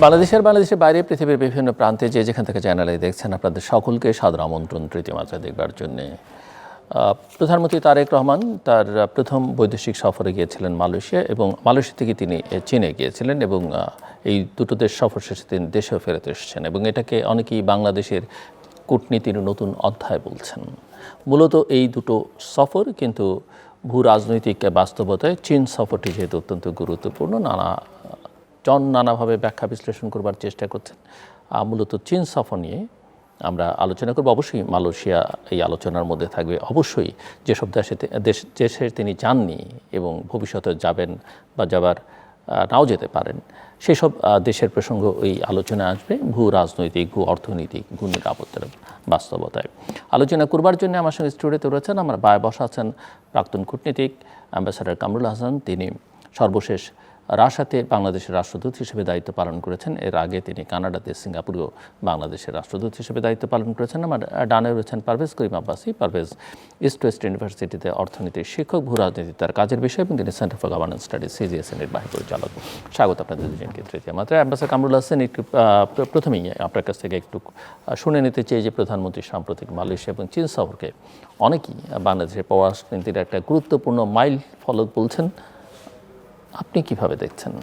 বাংলাদেশের বাইরে পৃথিবীর বিভিন্ন প্রান্তে যে যেখান থেকে চ্যানেলে দেখছেন আপনাদের সকলকে সাদর আমন্ত্রণ তৃতীয় মাত্রা দেখবার জন্যে। প্রধানমন্ত্রী তারেক রহমান তার প্রথম বৈদেশিক সফরে গিয়েছিলেন মালয়েশিয়া এবং মালয়েশিয়া থেকে তিনি চীনে গিয়েছিলেন এবং এই দুটো দেশ সফর শেষে তিনি দেশেও ফেরত এসেছেন এবং এটাকে অনেকেই বাংলাদেশের কূটনীতির নতুন অধ্যায় বলছেন। মূলত এই দুটো সফর কিন্তু ভূ রাজনৈতিক বাস্তবতায় চীন সফরটি যেহেতু অত্যন্ত গুরুত্বপূর্ণ, নানাভাবে ব্যাখ্যা বিশ্লেষণ করবার চেষ্টা করছেন। মূলত চীন সফর নিয়ে আমরা আলোচনা করব। অবশ্যই মালয়েশিয়া এই আলোচনার মধ্যে থাকবে। অবশ্যই যেসব দেশে তিনি যাননি এবং ভবিষ্যতে যাবেন বা যাবার নাও যেতে পারেন সেসব দেশের প্রসঙ্গ এই আলোচনা আসবে ভূ রাজনৈতিক, ভূ অর্থনৈতিক, ভূ নিরাপত্তার বাস্তবতায়। আলোচনা করবার জন্য আমার সঙ্গে স্টুডিওতে রয়েছেন, আমার বায়ে বসা আছেন প্রাক্তন কূটনীতিক অ্যাম্বাসাডার কামরুল হাসান। তিনি সর্বশেষ রাশিয়াতে বাংলাদেশের রাষ্ট্রদূত হিসেবে দায়িত্ব পালন করেছেন। এর আগে তিনি কানাডাতে, সিঙ্গাপুরেও বাংলাদেশের রাষ্ট্রদূত হিসেবে দায়িত্ব পালন করেছেন। আমার ডানে রয়েছেন পারভেজ করিম আব্বাসী। পারভেজ ইস্ট ওয়েস্ট ইউনিভার্সিটিতে অর্থনীতির শিক্ষক, ভূ রাজনীতি তার কাজের বিষয় এবং তিনি centre for governance studies CGSN এর বাহিনী পরিচালক। স্বাগত আপনাদের দুজনকে তৃতীয় মাত্রায়। অ্যাম্বাসাডার কামরুল হাসান, একটু প্রথমেই আপনার কাছ থেকে একটু শুনে নিতে চাই যে প্রধানমন্ত্রী সাম্প্রতিক মালয়েশিয়া এবং চীন সফরকে অনেকেই বাংলাদেশের পররাষ্ট্রনীতির একটা গুরুত্বপূর্ণ মাইল ফলক বলছেন। আপনি কিভাবে দেখছেন?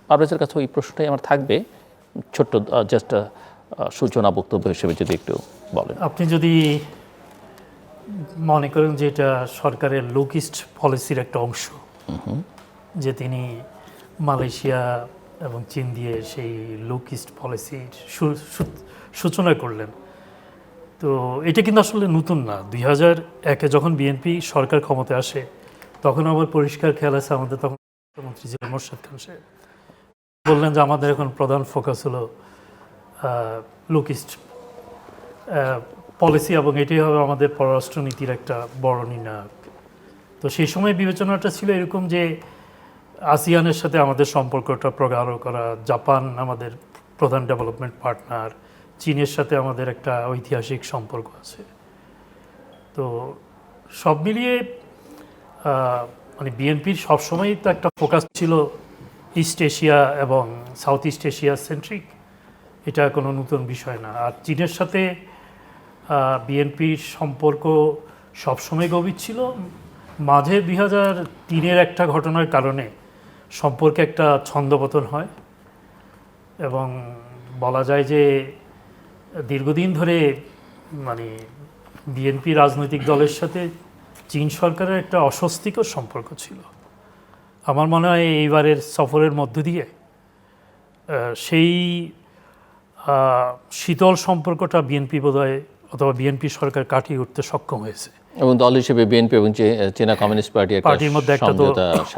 পারভেজের কাছে ওই প্রশ্নটাই আমার থাকবে, ছোট্ট জাস্ট সূচনা বক্তব্য হিসেবে যদি একটু বলেন। আপনি যদি মনে করেন যে এটা সরকারের লুকিস্ট পলিসির একটা অংশ, যে তিনি মালয়েশিয়া এবং চীন দিয়ে সেই লুকিস্ট পলিসির সূচনা করলেন, তো এটা কিন্তু আসলে নতুন না। 2001-এ যখন বিএনপি সরকার ক্ষমতায় আসে তখন আমার পরিষ্কার খেয়াল আছে, আমাদের তখন মন্ত্রী ছিলেন মোর্শেদ খান সাহেব, বললেন যে আমাদের এখন প্রধান ফোকাস হলো লুকিস্ট পলিসি এবং এটাই হবে আমাদের পররাষ্ট্রনীতির একটা বড় নির্ণায়ক। তো সেই সময় বিবেচনাটা ছিল এরকম যে আসিয়ানের সাথে আমাদের সম্পর্কটা প্রগাঢ় করা, জাপান আমাদের প্রধান ডেভেলপমেন্ট পার্টনার, চীনের সাথে আমাদের একটা ঐতিহাসিক সম্পর্ক আছে। তো সব মিলিয়ে মানে বিএনপির সবসময়ই তো একটা ফোকাস ছিল ইস্ট এশিয়া এবং সাউথ ইস্ট এশিয়া সেন্ট্রিক, এটা কোনো নতুন বিষয় না। আর চীনের সাথে বিএনপির সম্পর্ক সবসময় গভীর ছিল। মাঝে 2003-এর একটা ঘটনার কারণে সম্পর্কে একটা ছন্দপতন হয় এবং বলা যায় যে দীর্ঘদিন ধরে মানে বিএনপি রাজনৈতিক দলের সাথে চীন সরকারের একটা অস্বস্তিকর সম্পর্ক ছিল। আমার মনে হয় এইবারের সফরের মধ্য দিয়ে সেই শীতল সম্পর্কটা বিএনপি বোধহয় অথবা বিএনপি সরকার কাটিয়ে উঠতে সক্ষম হয়েছে এবং দল হিসেবে বিএনপি এবং চীনা কমিউনিস্ট পার্টির মধ্যে একটা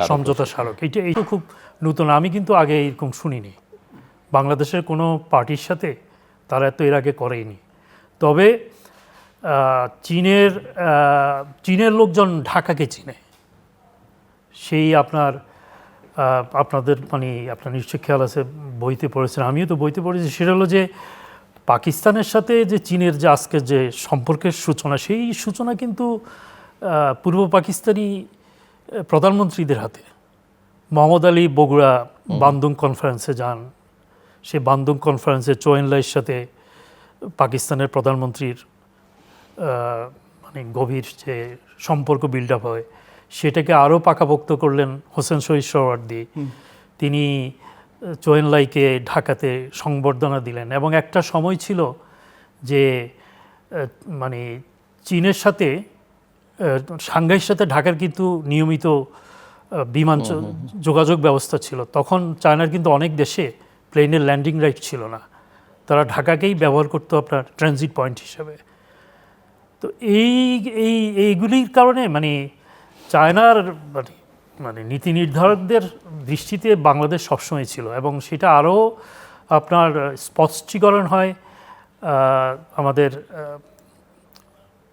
সমঝোতা স্মারক, এইটা খুব নতুন। আমি কিন্তু আগে এরকম শুনিনি, বাংলাদেশের কোনো পার্টির সাথে তারা এত এর আগে করেইনি। তবে চীনের লোকজন ঢাকাকে চিনে, সেই আপনাদের মানে আপনার নিশ্চয় খেয়াল আছে, বইতে পড়েছেন, আমিও তো বইতে পড়েছি। সেটা হলো যে পাকিস্তানের সাথে যে চীনের যে আজকের যে সম্পর্কের সূচনা, সেই সূচনা কিন্তু পূর্ব পাকিস্তানি প্রধানমন্ত্রীদের হাতে। মোহাম্মদ আলী বগুড়া বান্দুং কনফারেন্সে যান, সেই বান্দুং কনফারেন্সে চৌ এন লাইয়ের সাথে পাকিস্তানের প্রধানমন্ত্রীর মানে গভীর যে সম্পর্ক বিল্ড আপ হয়, সেটাকে আরও পাকাপোক্ত করলেন হোসেন শহীদ সোহরাওয়ার্দী। তিনি চৌ এন লাইকে ঢাকাতে সংবর্ধনা দিলেন এবং একটা সময় ছিল যে মানে চীনের সাথে সাংঘাইয়ের সাথে ঢাকার কিন্তু নিয়মিত বিমান যোগাযোগ ব্যবস্থা ছিল। তখন চায়নার কিন্তু অনেক দেশে প্লেনের ল্যান্ডিং রাইট ছিল না, তারা ঢাকাকেই ব্যবহার করতো আপনার ট্রানজিট পয়েন্ট হিসেবে। তো এইগুলির কারণে মানে চায়নার মানে নীতি নির্ধারকদের দৃষ্টিতে বাংলাদেশ সবসময় ছিল এবং সেটা আরও আপনার স্পষ্টীকরণ হয় আমাদের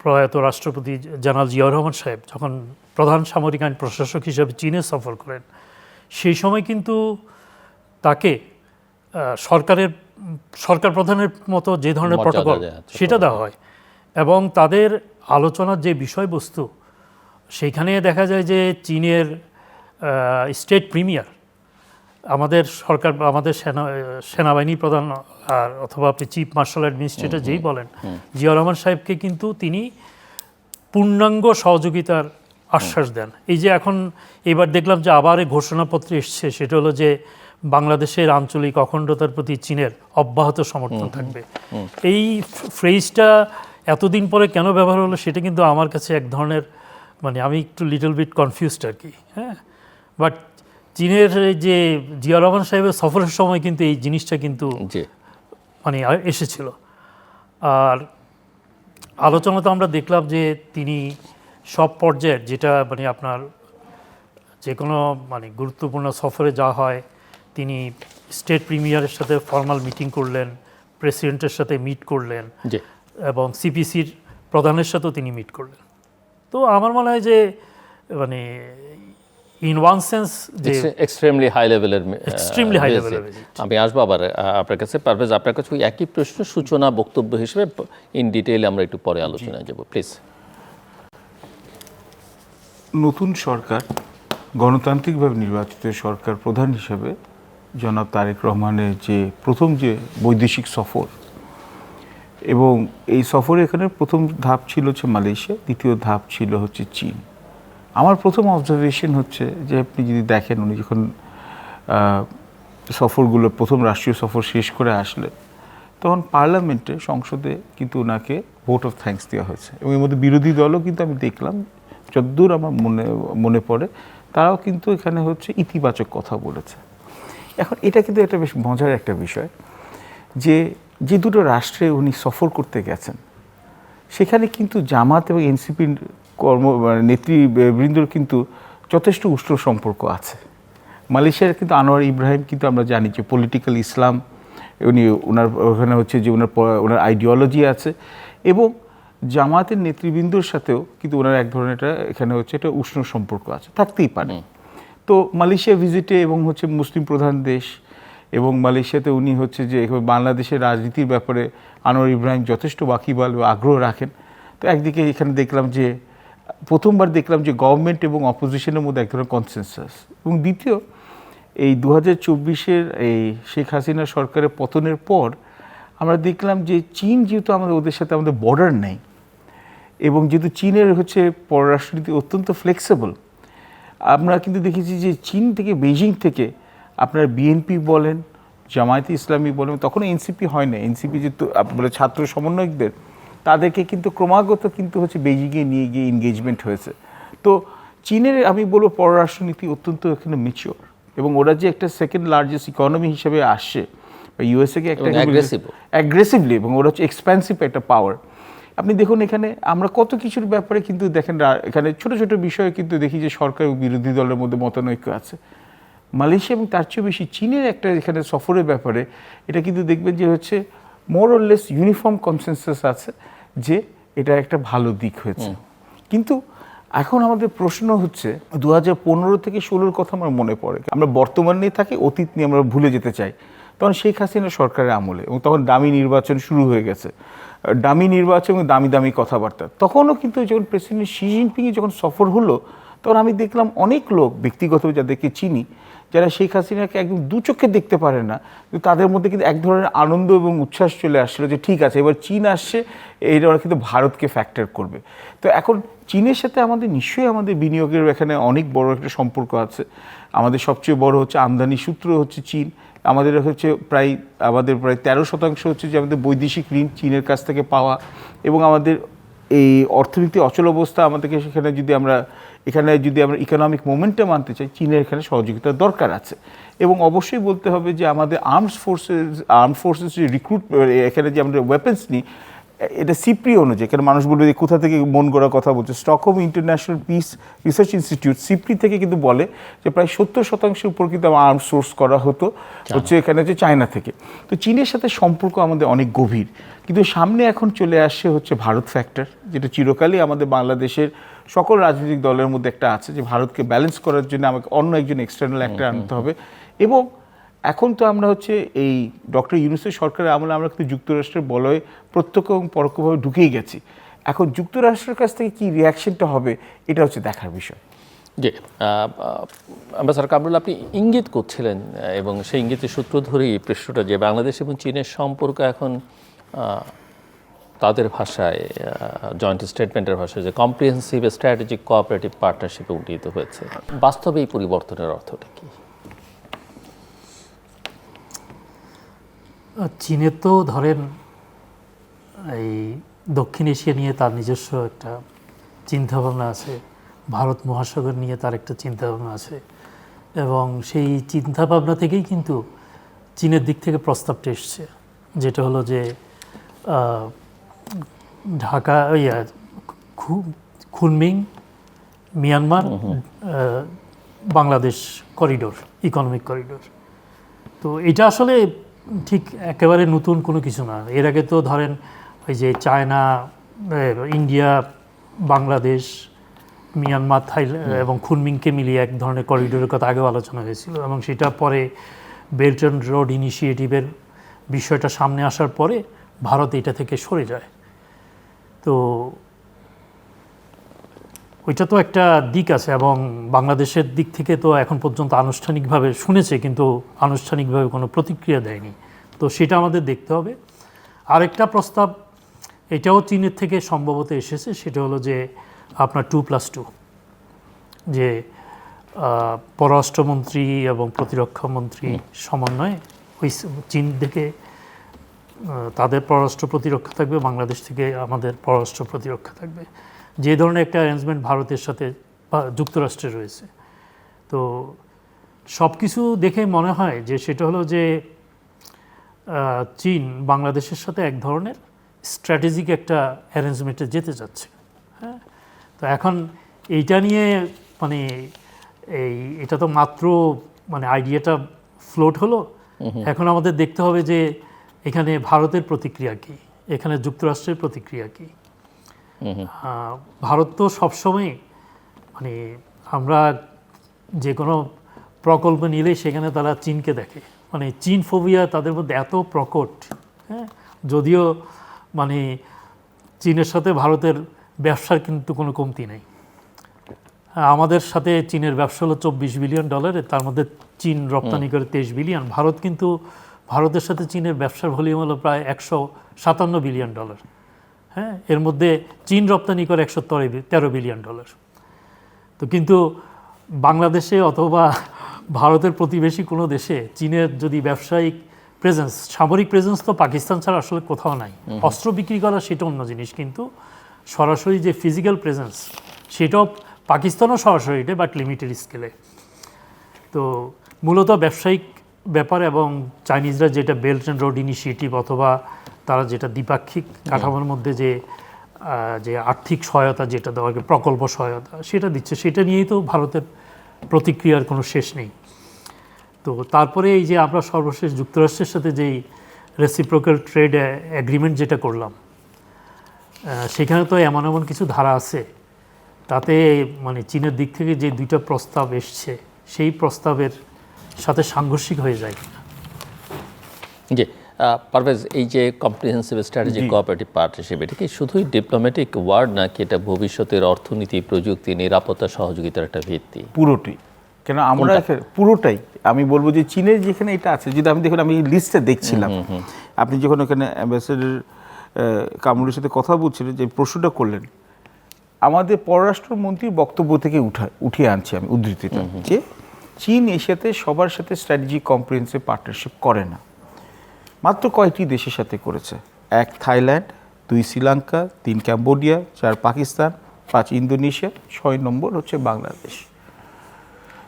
প্রয়াত রাষ্ট্রপতি জেনারেল জিয়াউর রহমান সাহেব যখন প্রধান সামরিক আইন প্রশাসক হিসেবে চীনে সফর করেন। সেই সময় কিন্তু তাকে সরকার প্রধানের মতো যে ধরনের প্রটোকল সেটা দেওয়া হয় এবং তাদের আলোচনার যে বিষয়বস্তু, সেইখানে দেখা যায় যে চীনের স্টেট প্রিমিয়ার আমাদের সরকার বা আমাদের সেনাবাহিনী প্রধান আর অথবা আপনি চিফ মার্শাল অ্যাডমিনিস্ট্রেটর যেই বলেন, জিয়াউর রহমান সাহেবকে কিন্তু তিনি পূর্ণাঙ্গ সহযোগিতার আশ্বাস দেন। এই যে এখন এবার দেখলাম যে আবার এই ঘোষণাপত্রে এসছে, সেটা হলো যে বাংলাদেশের আঞ্চলিক অখণ্ডতার প্রতি চীনের অব্যাহত সমর্থন থাকবে। এই ফ্রেজটা এতদিন পরে কেন ব্যবহার হলো সেটা কিন্তু আমার কাছে এক ধরনের মানে আমি একটু লিটল বিট কনফিউজড আর কি। হ্যাঁ, বাট চীনের যে জিয়া রহমান সাহেবের সফরের সময় কিন্তু এই জিনিসটা কিন্তু মানে এসেছিল। আর আলোচনাতে আমরা দেখলাম যে তিনি সব পর্যায়ের যেটা মানে আপনার যে কোনো মানে গুরুত্বপূর্ণ সফরে যাওয়া হয়, তিনি স্টেট প্রিমিয়ারের সাথে ফর্মাল মিটিং করলেন, প্রেসিডেন্টের সাথে মিট করলেন এবং সিপিসির প্রধানের সাথেও তিনি মিট করলেন। তো আমার মনে হয় যে মানে ইন ওয়ান সেন্স যে এক্সট্রিমলি হাই লেভেলের আমি আসবো আবার আপনার কাছে। পারভেজ, আপনার কাছে একই প্রশ্ন সূচনা বক্তব্য হিসেবে ইন ডিটেইল আমরা একটু পরে আলোচনায় যাব, প্লিজ। নতুন সরকার, গণতান্ত্রিকভাবে নির্বাচিত সরকার প্রধান হিসেবে জনাব তারেক রহমানের যে প্রথম যে বৈদেশিক সফর, এবং এই সফরে এখানে প্রথম ধাপ ছিল হচ্ছে মালয়েশিয়া, দ্বিতীয় ধাপ ছিল হচ্ছে চীন। আমার প্রথম অবজারভেশন হচ্ছে যে আপনি যদি দেখেন উনি যখন সফরগুলো প্রথম রাষ্ট্রীয় সফর শেষ করে আসলে তখন পার্লামেন্টে সংসদে কিন্তু ওনাকে ভোট অফ থ্যাঙ্কস দেওয়া হয়েছে, এবং এর মধ্যে বিরোধী দলও কিন্তু আমি দেখলাম যতদূর আমার মনে পড়ে তারাও কিন্তু এখানে হচ্ছে ইতিবাচক কথা বলেছে। এখন এটা কিন্তু একটা বেশ মজার একটা বিষয় যে যে দুটো রাষ্ট্রে উনি সফর করতে গেছেন সেখানে কিন্তু জামাত এবং এনসিপির নেতৃবৃন্দর কিন্তু যথেষ্ট উষ্ণ সম্পর্ক আছে। মালয়েশিয়ার কিন্তু আনোয়ার ইব্রাহিম কিন্তু আমরা জানি যে পলিটিক্যাল ইসলাম, ওনার ওখানে হচ্ছে যে ওনার আইডিওলজি আছে, এবং জামাতের নেতৃবৃন্দর সাথেও কিন্তু ওনার এক ধরনের এখানে হচ্ছে একটা উষ্ণ সম্পর্ক আছে, থাকতেই পারে। তো মালয়েশিয়া ভিজিটে এবং হচ্ছে মুসলিম প্রধান দেশ, এবং মালয়েশিয়াতে উনি হচ্ছে যে বাংলাদেশের রাজনীতির ব্যাপারে আনোয়ার ইব্রাহিম যথেষ্ট ওয়াকিবহাল বা আগ্রহ রাখেন। তো একদিকে এখানে দেখলাম যে প্রথমবার দেখলাম যে গভর্নমেন্ট এবং অপোজিশনের মধ্যে এক ধরনের কনসেনসাস, এবং দ্বিতীয় এই 2024-এর এই শেখ হাসিনা সরকারের পতনের পর আমরা দেখলাম যে চীন যেহেতু ওদের সাথে আমাদের বর্ডার নেই, এবং যেহেতু চীনের হচ্ছে পররাষ্ট্রনীতি অত্যন্ত ফ্লেক্সিবল, আমরা কিন্তু দেখেছি যে চীন থেকে বেইজিং থেকে আপনার বিএনপি বলেন, জামায়াতে ইসলামী বলেন, তখন এনসিপি হয় না, এনসিপি যে বলে ছাত্র সমন্বয়কদের তাদেরকে কিন্তু ক্রমাগত কিন্তু হচ্ছে বেইজিংয়ে নিয়ে গিয়ে এনগেজমেন্ট হয়েছে। তো চীনের আমি বলবো পররাষ্ট্রনীতি অত্যন্ত এখানে ম্যাচিওর, এবং ওরা যে একটা সেকেন্ড লার্জেস্ট ইকোনমি হিসেবে আসছে বা ইউএসএকে একটা অ্যাগ্রেসিভলি, এবং ওরা হচ্ছে এক্সপেন্সিভ একটা পাওয়ার। আপনি দেখুন এখানে আমরা কত কিছুর ব্যাপারে কিন্তু দেখেন এখানে ছোট ছোট বিষয়ে কিন্তু দেখি যে সরকার এবং বিরোধী দলের মধ্যে মতানৈক্য আছে। মালয়েশিয়া এবং তার চেয়ে বেশি চীনের একটা এখানে সফরের ব্যাপারে এটা কিন্তু দেখবেন যে হচ্ছে more or less uniform consensus আছে যে এটা একটা ভালো দিক হয়েছে। কিন্তু এখন আমাদের প্রশ্ন হচ্ছে 2015 থেকে 16-র কথা আমার মনে পড়ে, আমরা বর্তমান নিয়ে থাকি, অতীত নিয়ে আমরা ভুলে যেতে চাই। তখন শেখ হাসিনা সরকারের আমলে, এবং তখন দামি নির্বাচন শুরু হয়ে গেছে, দামি নির্বাচন এবং দামি দামি কথাবার্তা। তখনও কিন্তু যখন প্রেসিডেন্ট শি জিনপিংয়ে যখন সফর হলো তখন আমি দেখলাম অনেক লোক ব্যক্তিগতভাবে যাদেরকে চিনি যারা শেখ হাসিনাকে একদম দু চোখে দেখতে পারে না, কিন্তু তাদের মধ্যে কিন্তু এক ধরনের আনন্দ এবং উচ্ছ্বাস চলে আসছিলো যে ঠিক আছে এবার চীন আসছে, এইটা ওরা কিন্তু ভারতকে ফ্যাক্টর করবে। তো এখন চীনের সাথে আমাদের নিশ্চয়ই আমাদের বিনিয়োগের এখানে অনেক বড় একটা সম্পর্ক আছে। আমাদের সবচেয়ে বড় হচ্ছে আমদানি সূত্র হচ্ছে চীন, আমাদের হচ্ছে প্রায় 13% হচ্ছে যে আমাদের বৈদেশিক ঋণ চীনের কাছ থেকে পাওয়া, এবং আমাদের এই অর্থনীতি অচল অবস্থা আমাদেরকে সেখানে যদি আমরা ইকোনমিক মোমেন্টাম আনতে চাই, চীনের এখানে সহযোগিতার দরকার আছে। এবং অবশ্যই বলতে হবে যে আমাদের আর্ম ফোর্সেস যে রিক্রুট এখানে যে আমরা ওয়েপন্স নিই, এটা সিপ্রি অনুযায়ী, এখানে মানুষ বলবে যে কোথা থেকে মন গড়া কথা বলছে, Stockholm international piece research institute SIPRI থেকে কিন্তু বলে যে প্রায় 70% উপর কিন্তু আর্ম সোর্স করা হতো হচ্ছে এখানে যে চায়না থেকে। তো চীনের সাথে সম্পর্ক আমাদের অনেক গভীর, কিন্তু সামনে এখন চলে আসছে হচ্ছে ভারত ফ্যাক্টর, যেটা চিরকালই আমাদের বাংলাদেশের সকল রাজনৈতিক দলের মধ্যে একটা আছে যে ভারতকে ব্যালেন্স করার জন্য আমাকে অন্য একজন এক্সটার্নাল অ্যাক্টর আনতে হবে। এবং এখন তো আমরা হচ্ছে এই ডক্টর ইউনূসের সরকারের আমলে আমরা কিন্তু যুক্তরাষ্ট্রের বলয়ে প্রত্যক্ষ এবং পরোক্ষভাবে ঢুকেই গেছি। এখন যুক্তরাষ্ট্রের কাছ থেকে কী রিয়াকশনটা হবে এটা হচ্ছে দেখার বিষয়। জি, অ্যাম্বাসাডর কামরুল, আপনি ইঙ্গিত করছিলেন এবং সেই ইঙ্গিতের সূত্র ধরেই প্রশ্নটা যে বাংলাদেশ এবং চীনের সম্পর্ক এখন তাদের ভাষায়, জয়েন্ট স্টেটমেন্টের ভাষায়, যে কম্প্রিহেন্সিভ স্ট্র্যাটেজিক কোঅপারেটিভ পার্টনারশিপে উন্নীত হয়েছে। বাস্তবে এই পরিবর্তনের অর্থটা কি? চীনের তো ধরেন এই দক্ষিণ এশিয়া নিয়ে তার নিজস্ব একটা চিন্তাভাবনা আছে, ভারত মহাসাগর নিয়ে তার একটা চিন্তাভাবনা আছে, এবং সেই চিন্তাভাবনা থেকেই কিন্তু চীনের দিক থেকে প্রস্তাবটা এসছে, যেটা হলো যে Dhaka Kunming Myanmar Bangladesh corridor, economic corridor. তো এটা আসলে ঠিক একেবারে নতুন কোনো কিছু না। এর আগে তো ধরেন ওই যে China, India, Bangladesh, Myanmar, Thailand এবং খুনমিংকে মিলিয়ে এক ধরনের করিডোরের কথা আগেও আলোচনা হয়েছিল, এবং সেটা পরে বেল্ট অ্যান্ড রোড ইনিশিয়েটিভের বিষয়টা সামনে আসার পরে ভারত এটা থেকে সরে যায়। তো ওইটা তো একটা দিক আছে, এবং বাংলাদেশের দিক থেকে তো এখন পর্যন্ত আনুষ্ঠানিকভাবে শুনেছে, কিন্তু আনুষ্ঠানিকভাবে কোনো প্রতিক্রিয়া দেয়নি। তো সেটা আমাদের দেখতে হবে। আরেকটা প্রস্তাব, এটাও চীনের থেকে সম্ভবত এসেছে, সেটা হলো যে আপনার 2+2, যে পররাষ্ট্রমন্ত্রী এবং প্রতিরক্ষামন্ত্রী সমন্বয়ে ওই চীন থেকে তাদের পররাষ্ট্র প্রতিরক্ষা থাকবে, বাংলাদেশ থেকে আমাদের পররাষ্ট্র প্রতিরক্ষা থাকবে, যে ধরনের একটা অ্যারেঞ্জমেন্ট ভারতের সাথে যুক্তরাষ্ট্রে রয়েছে। তো সব কিছু দেখে মনে হয় যে সেটা হলো যে চীন বাংলাদেশের সাথে এক ধরনের স্ট্র্যাটেজিক একটা অ্যারেঞ্জমেন্টে যেতে যাচ্ছে। হ্যাঁ, তো এখন এইটা নিয়ে মানে এটা তো মাত্র মানে আইডিয়াটা ফ্লোট হলো। এখন আমাদের দেখতে হবে যে এখানে ভারতের প্রতিক্রিয়া কী, এখানে যুক্তরাষ্ট্রের প্রতিক্রিয়া কী। ভারত তো সবসময় মানে আমরা যে কোনো প্রকল্প নিলে সেখানে তারা চীনকে দেখে, মানে চীন ফোবিয়া তাদের মধ্যে এত প্রকট। হ্যাঁ, যদিও মানে চীনের সাথে ভারতের ব্যবসার কিন্তু কোনো কমতি নেই। আমাদের সাথে চীনের ব্যবসা হলো $24 বিলিয়ন, তার মধ্যে চীন রপ্তানি করে $23 বিলিয়ন। ভারত কিন্তু ভারতের সাথে চীনের ব্যবসার ভলিউম হলো প্রায় $157 বিলিয়ন। হ্যাঁ, এর মধ্যে চীন রপ্তানি করে $113 বিলিয়ন। তো কিন্তু বাংলাদেশে অথবা ভারতের প্রতিবেশী কোনো দেশে চীনের যদি ব্যবসায়িক প্রেজেন্স, সামরিক প্রেজেন্স তো পাকিস্তান ছাড়া আসলে কোথাও নাই। অস্ত্র বিক্রি করা সেটা অন্য জিনিস, কিন্তু সরাসরি যে ফিজিক্যাল প্রেজেন্স সেটাও পাকিস্তানও সরাসরি, এটা বাট লিমিটেড স্কেলে। তো মূলত ব্যবসায়িক ব্যাপার, এবং চাইনিজরা যেটা বেল্ট অ্যান্ড রোড ইনিশিয়েটিভ অথবা তারা যেটা দ্বিপাক্ষিক কাঠামোর মধ্যে যে আর্থিক সহায়তা যেটা দেওয়া, প্রকল্প সহায়তা সেটা দিচ্ছে, সেটা নিয়েই তো ভারতের প্রতিক্রিয়ার কোনো শেষ নেই। তো তারপরে এই যে আমরা সর্বশেষ যুক্তরাষ্ট্রের সাথে যেই রেসিপ্রোকাল ট্রেড অ্যাগ্রিমেন্ট যেটা করলাম, সেখানে তো এমন কিছু ধারা আছে, তাতে মানে চীনের দিক থেকে যে দুইটা প্রস্তাব এসছে সেই প্রস্তাবের সাথে সাংঘর্ষিক হয়ে যায়। জি, পারভেজ, এই যে কম্প্রিহেন্সিভ স্ট্র্যাটেজিক কোঅপারেটিভ পার্টনারশিপ, এটা কি শুধুই ডিপ্লোম্যাটিক ওয়ার্ড, নাকি এটা ভবিষ্যতের অর্থনীতি, প্রযুক্তি, নিরাপত্তা, সহযোগিতার একটা ভিত্তি? পুরোটাই। কেন আমরা পুরোটাই আমি বলবো যে চীনের যেখানে এটা আছে, যদি আমি দেখুন, আমি লিস্টে দেখছিলাম, আপনি যখন ওখানে অ্যাম্বাসেডর কামরুলের সাথে কথা বলছিলেন, যে প্রশ্নটা করলেন, আমাদের পররাষ্ট্রমন্ত্রীর বক্তব্য থেকে উঠিয়ে আনছি আমি উদ্ধৃতিটা, যে চীন এশিয়াতে সবার সাথে স্ট্র্যাটেজিক কম্প্রিহেন্সিভ পার্টনারশিপ করে না, মাত্র কয়েকটি দেশের সাথে করেছে। 1 Thailand, 2 Sri Lanka, 3 Cambodia, 4 Pakistan, 5 Indonesia, 6 নম্বর হচ্ছে বাংলাদেশ।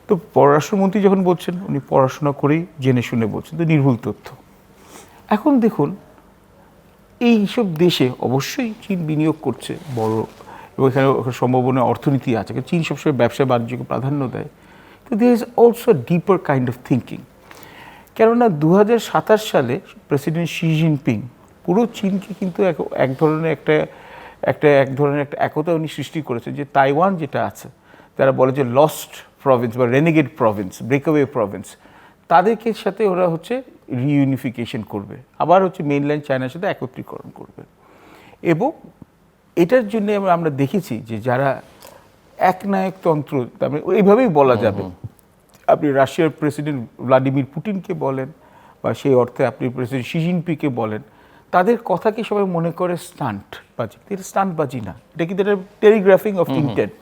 তো পররাষ্ট্রমন্ত্রী যখন বলছেন, উনি পড়াশোনা করেই জেনে শুনে বলছেন, তো নির্ভুল তথ্য। এখন দেখুন, এই সব দেশে অবশ্যই চীন বিনিয়োগ করছে বড়, এবং এখানে সম্ভাবনা অর্থনীতি আছে, চীন সবসময় ব্যবসা বাণিজ্যকে প্রাধান্য দেয়। তো there is also deeper kind of thinking. কেননা 2027 সালে প্রেসিডেন্ট শি জিনপিং পুরো চীনকে কিন্তু এক ধরনের একটা একতা উনি সৃষ্টি করেছে, যে তাইওয়ান যেটা আছে, তারা বলে যে লস্ট প্রভিন্স বা রেনেগেড প্রভিন্স, ব্রেকঅ্যাওয়ে প্রভিন্স, তাদেরকে সাথে ওরা হচ্ছে রিইউনিফিকেশন করবে, আবার হচ্ছে মেইনল্যান্ড চায়নার সাথে একত্রীকরণ করবে। এবং এটার জন্য আমরা দেখেছি যে যারা একনায়কতন্ত্র, তার মানে এইভাবেই বলা যাবে। আপনি রাশিয়ার প্রেসিডেন্ট ভ্লাদিমির পুতিনকে বলেন বা সেই অর্থে আপনি প্রেসিডেন্ট শি জিনপিংকে বলেন, তাদের কথাকে সবাই মনে করে স্টান্টবাজি। এটা স্টান্টবাজি না, এটা কিন্তু এটা টেলিগ্রাফিং অফ ইন্টেন্ট।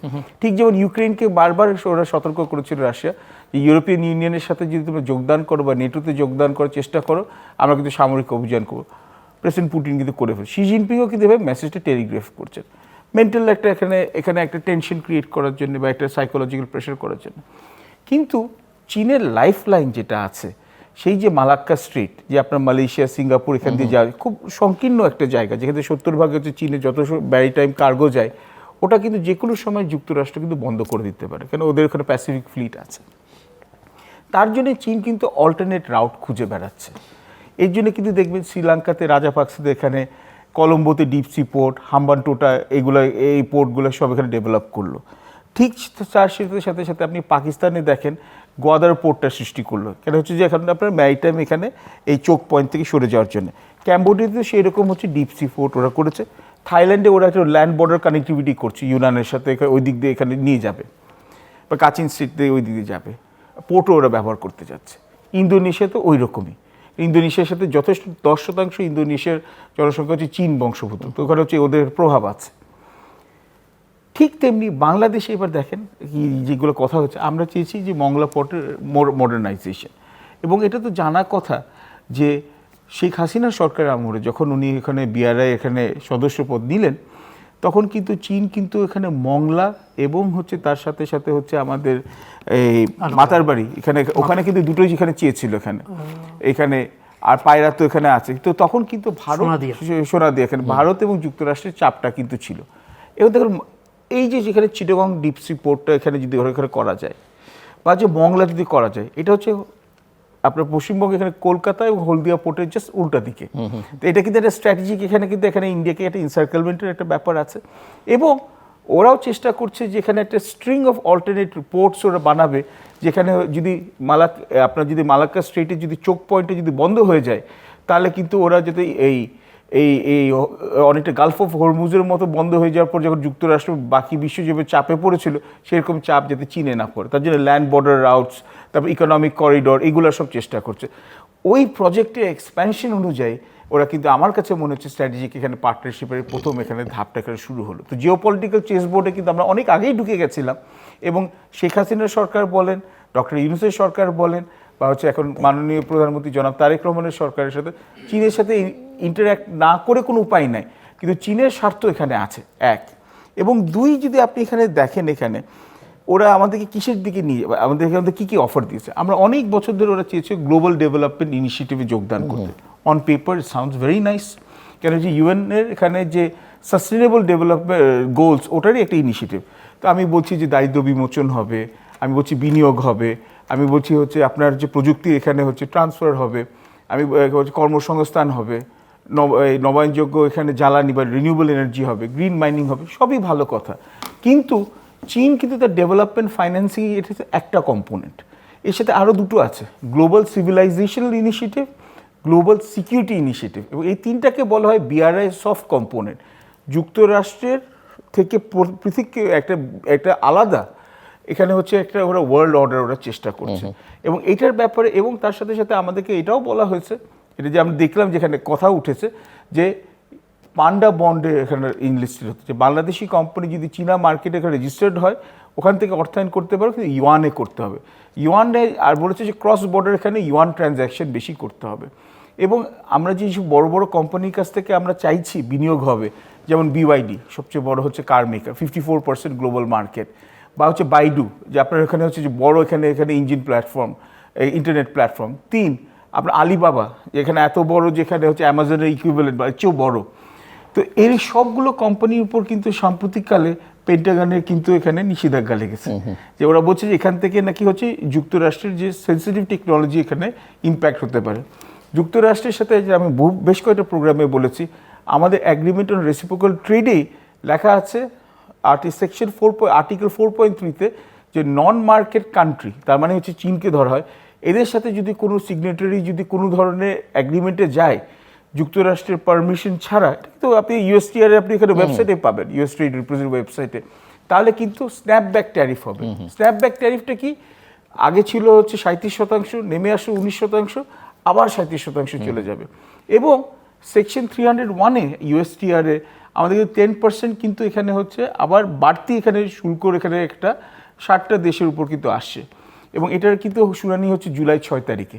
ঠিক যেমন ইউক্রেনকে বারবার ওরা সতর্ক করেছিল রাশিয়া, যে ইউরোপিয়ান ইউনিয়নের সাথে যদি তোমরা যোগদান করো বা নেটোতে যোগদান করার চেষ্টা করো, আমরা কিন্তু সামরিক অভিযান করবো। প্রেসিডেন্ট পুতিন কিন্তু করে ফেলে, শি জিনপিংও কিন্তু এভাবে মেসেজটা টেলিগ্রাফ করছেন, মেন্টাল একটা এখানে একটা টেনশন ক্রিয়েট করার জন্য বা একটা সাইকোলজিক্যাল প্রেশার করার জন্য। কিন্তু চীনের লাইফ লাইন যেটা আছে, সেই যে মালাক্কা স্ট্রিট, যে আপনার মালয়েশিয়া সিঙ্গাপুর এখান দিয়ে যায়, খুব সংকীর্ণ একটা জায়গা, যেখানে 70% হচ্ছে চীনে যত ম্যারিটাইম কার্গো যায়, ওটা কিন্তু যে কোনো সময় যুক্তরাষ্ট্র কিন্তু বন্ধ করে দিতে পারে, কেন ওদের ওখানে প্যাসিফিক ফ্লিট আছে। তার জন্য চীন কিন্তু অল্টারনেট রাউট খুঁজে বেড়াচ্ছে। এর জন্য কিন্তু দেখবেন শ্রীলঙ্কাতে রাজাপাকসেতে, এখানে কলম্বোতে ডিপসি পোর্ট, হাম্বানটোটা, এগুলো এই পোর্টগুলো সব এখানে ডেভেলপ করলো। ঠিক তার সাথে সাথে আপনি পাকিস্তানে দেখেন গোয়াদার পোর্টটা সৃষ্টি করলো, কেন হচ্ছে যে এখন আপনার ম্যারিটাইম এখানে এই চোক পয়েন্ট থেকে সরে যাওয়ার জন্য। ক্যাম্বোডিয়াতে সেই রকম হচ্ছে ডিপসি পোর্ট ওরা করেছে। থাইল্যান্ডে ওরা একটা ল্যান্ড বর্ডার কানেক্টিভিটি করছে ইউনানের সাথে, ওই দিক দিয়ে এখানে নিয়ে যাবে, বা কাচিন স্ট্রিট দিয়ে ওই দিকে যাবে, পোর্টও ওরা ব্যবহার করতে যাচ্ছে। ইন্দোনেশিয়া তো ওই রকমই, ইন্দোনেশিয়ার সাথে যথেষ্ট 10% ইন্দোনেশিয়ার জনসংখ্যা হচ্ছে চীন বংশোদ্ভূত, তো ওখানে হচ্ছে ওদের প্রভাব আছে। ঠিক তেমনি বাংলাদেশে এবার দেখেন যেগুলো কথা হচ্ছে, আমরা চেয়েছি যে মংলা পোর্টের মডার্নাইজেশন, এবং এটা তো জানা কথা যে শেখ হাসিনা সরকারের আমলে যখন উনি এখানে বিআরআই এখানে সদস্যপদ নিলেন, তখন কিন্তু চীন কিন্তু এখানে মংলা এবং হচ্ছে তার সাথে সাথে হচ্ছে আমাদের এই মাতারবাড়ি এখানে, ওখানে কিন্তু দুটোই যেখানে চেয়েছিল এখানে আর পায়রা তো এখানে আছে। তো তখন কিন্তু ভারত সোনাদিয়া এখানে ভারত এবং যুক্তরাষ্ট্রের চাপটা কিন্তু ছিল। এবং দেখুন এই যে যেখানে চিটাগং ডিপসি পোর্টটা এখানে যদি এখানে করা যায়, বা যে মংলা যদি করা যায়, এটা হচ্ছে আপনার পশ্চিমবঙ্গে এখানে কলকাতা এবং হলদিয়া পোর্টের জাস্ট উল্টা দিকে। তো এটা কিন্তু একটা স্ট্র্যাটেজিক, এখানে ইন্ডিয়াকে একটা ইনসার্কেলমেন্টের একটা ব্যাপার আছে, এবং ওরাও চেষ্টা করছে যে এখানে একটা স্ট্রিং অফ অল্টারনেট পোর্টস ওরা বানাবে, যেখানে যদি আপনার যদি মালাক্কা স্ট্রেটে যদি চোক পয়েন্টে যদি বন্ধ হয়ে যায়, তাহলে কিন্তু ওরা যাতে এই অনেকটা গালফ অফ হরমুজের মতো বন্ধ হয়ে যাওয়ার পর যখন যুক্তরাষ্ট্র বাকি বিশ্ব যেভাবে চাপে পড়েছিল, সেরকম চাপ যাতে চীনে না পড়ে, তার জন্য ল্যান্ড বর্ডার রাউটস, তারপর ইকোনমিক করিডোর, এগুলো সব চেষ্টা করছে। ওই প্রজেক্টের এক্সপ্যানশন অনুযায়ী ওরা কিন্তু আমার কাছে মনে হচ্ছে স্ট্র্যাটেজিক এখানে পার্টনারশিপের প্রথম এখানে ধাপটা এখানে শুরু হলো। তো জিওপলিটিক্যাল চেস বোর্ডে কিন্তু আমরা অনেক আগেই ঢুকে গেছিলাম, এবং শেখ হাসিনার সরকার বলেন, ডক্টর ইউনূসের সরকার বলেন, বা হচ্ছে এখন মাননীয় প্রধানমন্ত্রী জনাব তারেক রহমানের সরকারের সাথে চীনের সাথে ইন্টারঅ্যাক্ট না করে কোনো উপায় নাই, কিন্তু চীনের স্বার্থ এখানে আছে এক। এবং দুই, যদি আপনি এখানে দেখেন, এখানে ওরা আমাদেরকে কিসের দিকে নিয়ে, আমাদের এখানে কী কী অফার দিয়েছে। আমরা অনেক বছর ধরে ওরা চেয়েছে গ্লোবাল ডেভেলপমেন্ট ইনিশিয়েটিভে যোগদান করতে। On paper it sounds very nice, কেন যে ইউএনের এখানে যে সাস্টেনেবল ডেভেলপমেন্ট গোলস, ওটারই একটা ইনিশিয়েটিভ। তো আমি বলছি যে দারিদ্র বিমোচন হবে, আমি বলছি বিনিয়োগ হবে, আমি বলছি হচ্ছে আপনার যে প্রযুক্তি এখানে হচ্ছে ট্রান্সফার হবে, আমি বলছি কর্মসংস্থান হবে, নবায়নযোগ্য এখানে জ্বালানি বা রিনিউয়েবল এনার্জি হবে, গ্রিন মাইনিং হবে, সবই ভালো কথা। কিন্তু চীন কিন্তু তার ডেভেলপমেন্ট ফাইন্যান্সিং এটা একটা কম্পোনেন্ট, এর সাথে আরও দুটো আছে, global civilisational initiative, global security initiative, এবং এই তিনটাকে বলা হয় বিআরআই সফট কম্পোনেন্ট। যুক্তরাষ্ট্রের থেকে পৃথক একটা আলাদা এখানে হচ্ছে একটা ওরা ওয়ার্ল্ড অর্ডার ওরা চেষ্টা করছে, এবং এইটার ব্যাপারে, এবং তার সাথে সাথে আমাদেরকে এটাও বলা হয়েছে, এটা যে আমরা দেখলাম যেখানে কথা উঠেছে যে পান্ডা বন্ডে এখানে ইনলিস্টেড হচ্ছে, যে বাংলাদেশি কোম্পানি যদি চীনা মার্কেটে এখানে রেজিস্টার্ড হয়, ওখান থেকে অর্থায়ন করতে পারো, কিন্তু ইউয়ানে করতে হবে। ইউয়ানে আর বলেছে যে ক্রস বর্ডার এখানে ইউয়ান ট্রানজ্যাকশন বেশি করতে হবে। এবং আমরা যে বড় বড় কোম্পানির কাছ থেকে আমরা চাইছি বিনিয়োগ হবে, যেমন বিওয়াইডি সবচেয়ে বড় হচ্ছে কার মেকার, 54% গ্লোবাল মার্কেট, বা হচ্ছে বাইডু, যে আপনার এখানে হচ্ছে যে বড় এখানে ইঞ্জিন প্ল্যাটফর্ম, ইন্টারনেট প্ল্যাটফর্ম। 3, আপনার আলিবাবা, যেখানে এত বড়, যেখানে হচ্ছে অ্যামাজনের ইকুইভ্যালেন্ট বা চেয়েও বড়। তো এর সবগুলো কোম্পানির উপর কিন্তু সাম্প্রতিককালে পেন্টাগনের কিন্তু এখানে নিষেধাজ্ঞা লেগেছে, যে ওরা বলছে যে এখান থেকে নাকি হচ্ছে যুক্তরাষ্ট্রের যে সেন্সিটিভ টেকনোলজি এখানে ইম্প্যাক্ট হতে পারে। যুক্তরাষ্ট্রের সাথে যে আমি বেশ কয়েকটা প্রোগ্রামে বলেছি, আমাদের অ্যাগ্রিমেন্ট অন রেসিপ্রোকাল ট্রেডেই লেখা আছে আর্টিকেল 4.3-তে, যে নন মার্কেট কান্ট্রি, তার মানে হচ্ছে চীনকে ধরা হয়, এদের সাথে যদি কোনো সিগনেটারি যদি কোনো ধরনের অ্যাগ্রিমেন্টে যায় যুক্তরাষ্ট্রের পারমিশন ছাড়া, তো আপনি ইউএসটিআর আপনি এখানে ওয়েবসাইটে পাবেন, ইউএস ট্রেড রিপ্রেজেন্টেটিভ ওয়েবসাইটে, তাহলে কিন্তু স্ন্যাপব্যাক ট্যারিফ হবে। স্ন্যাপব্যাক ট্যারিফটা কি, আগে ছিল হচ্ছে 37%, নেমে আসে 19%, আবার 37% চলে যাবে। এবং সেকশন 301-এ ইউএসটিআর-এ আমাদের 10% কিন্তু এখানে হচ্ছে আবার বাড়তি এখানে শুল্কর এখানে একটা 60টা দেশের উপর কিন্তু আসছে। এবং এটার কিন্তু শুনানি হচ্ছে জুলাই 6 তারিখে।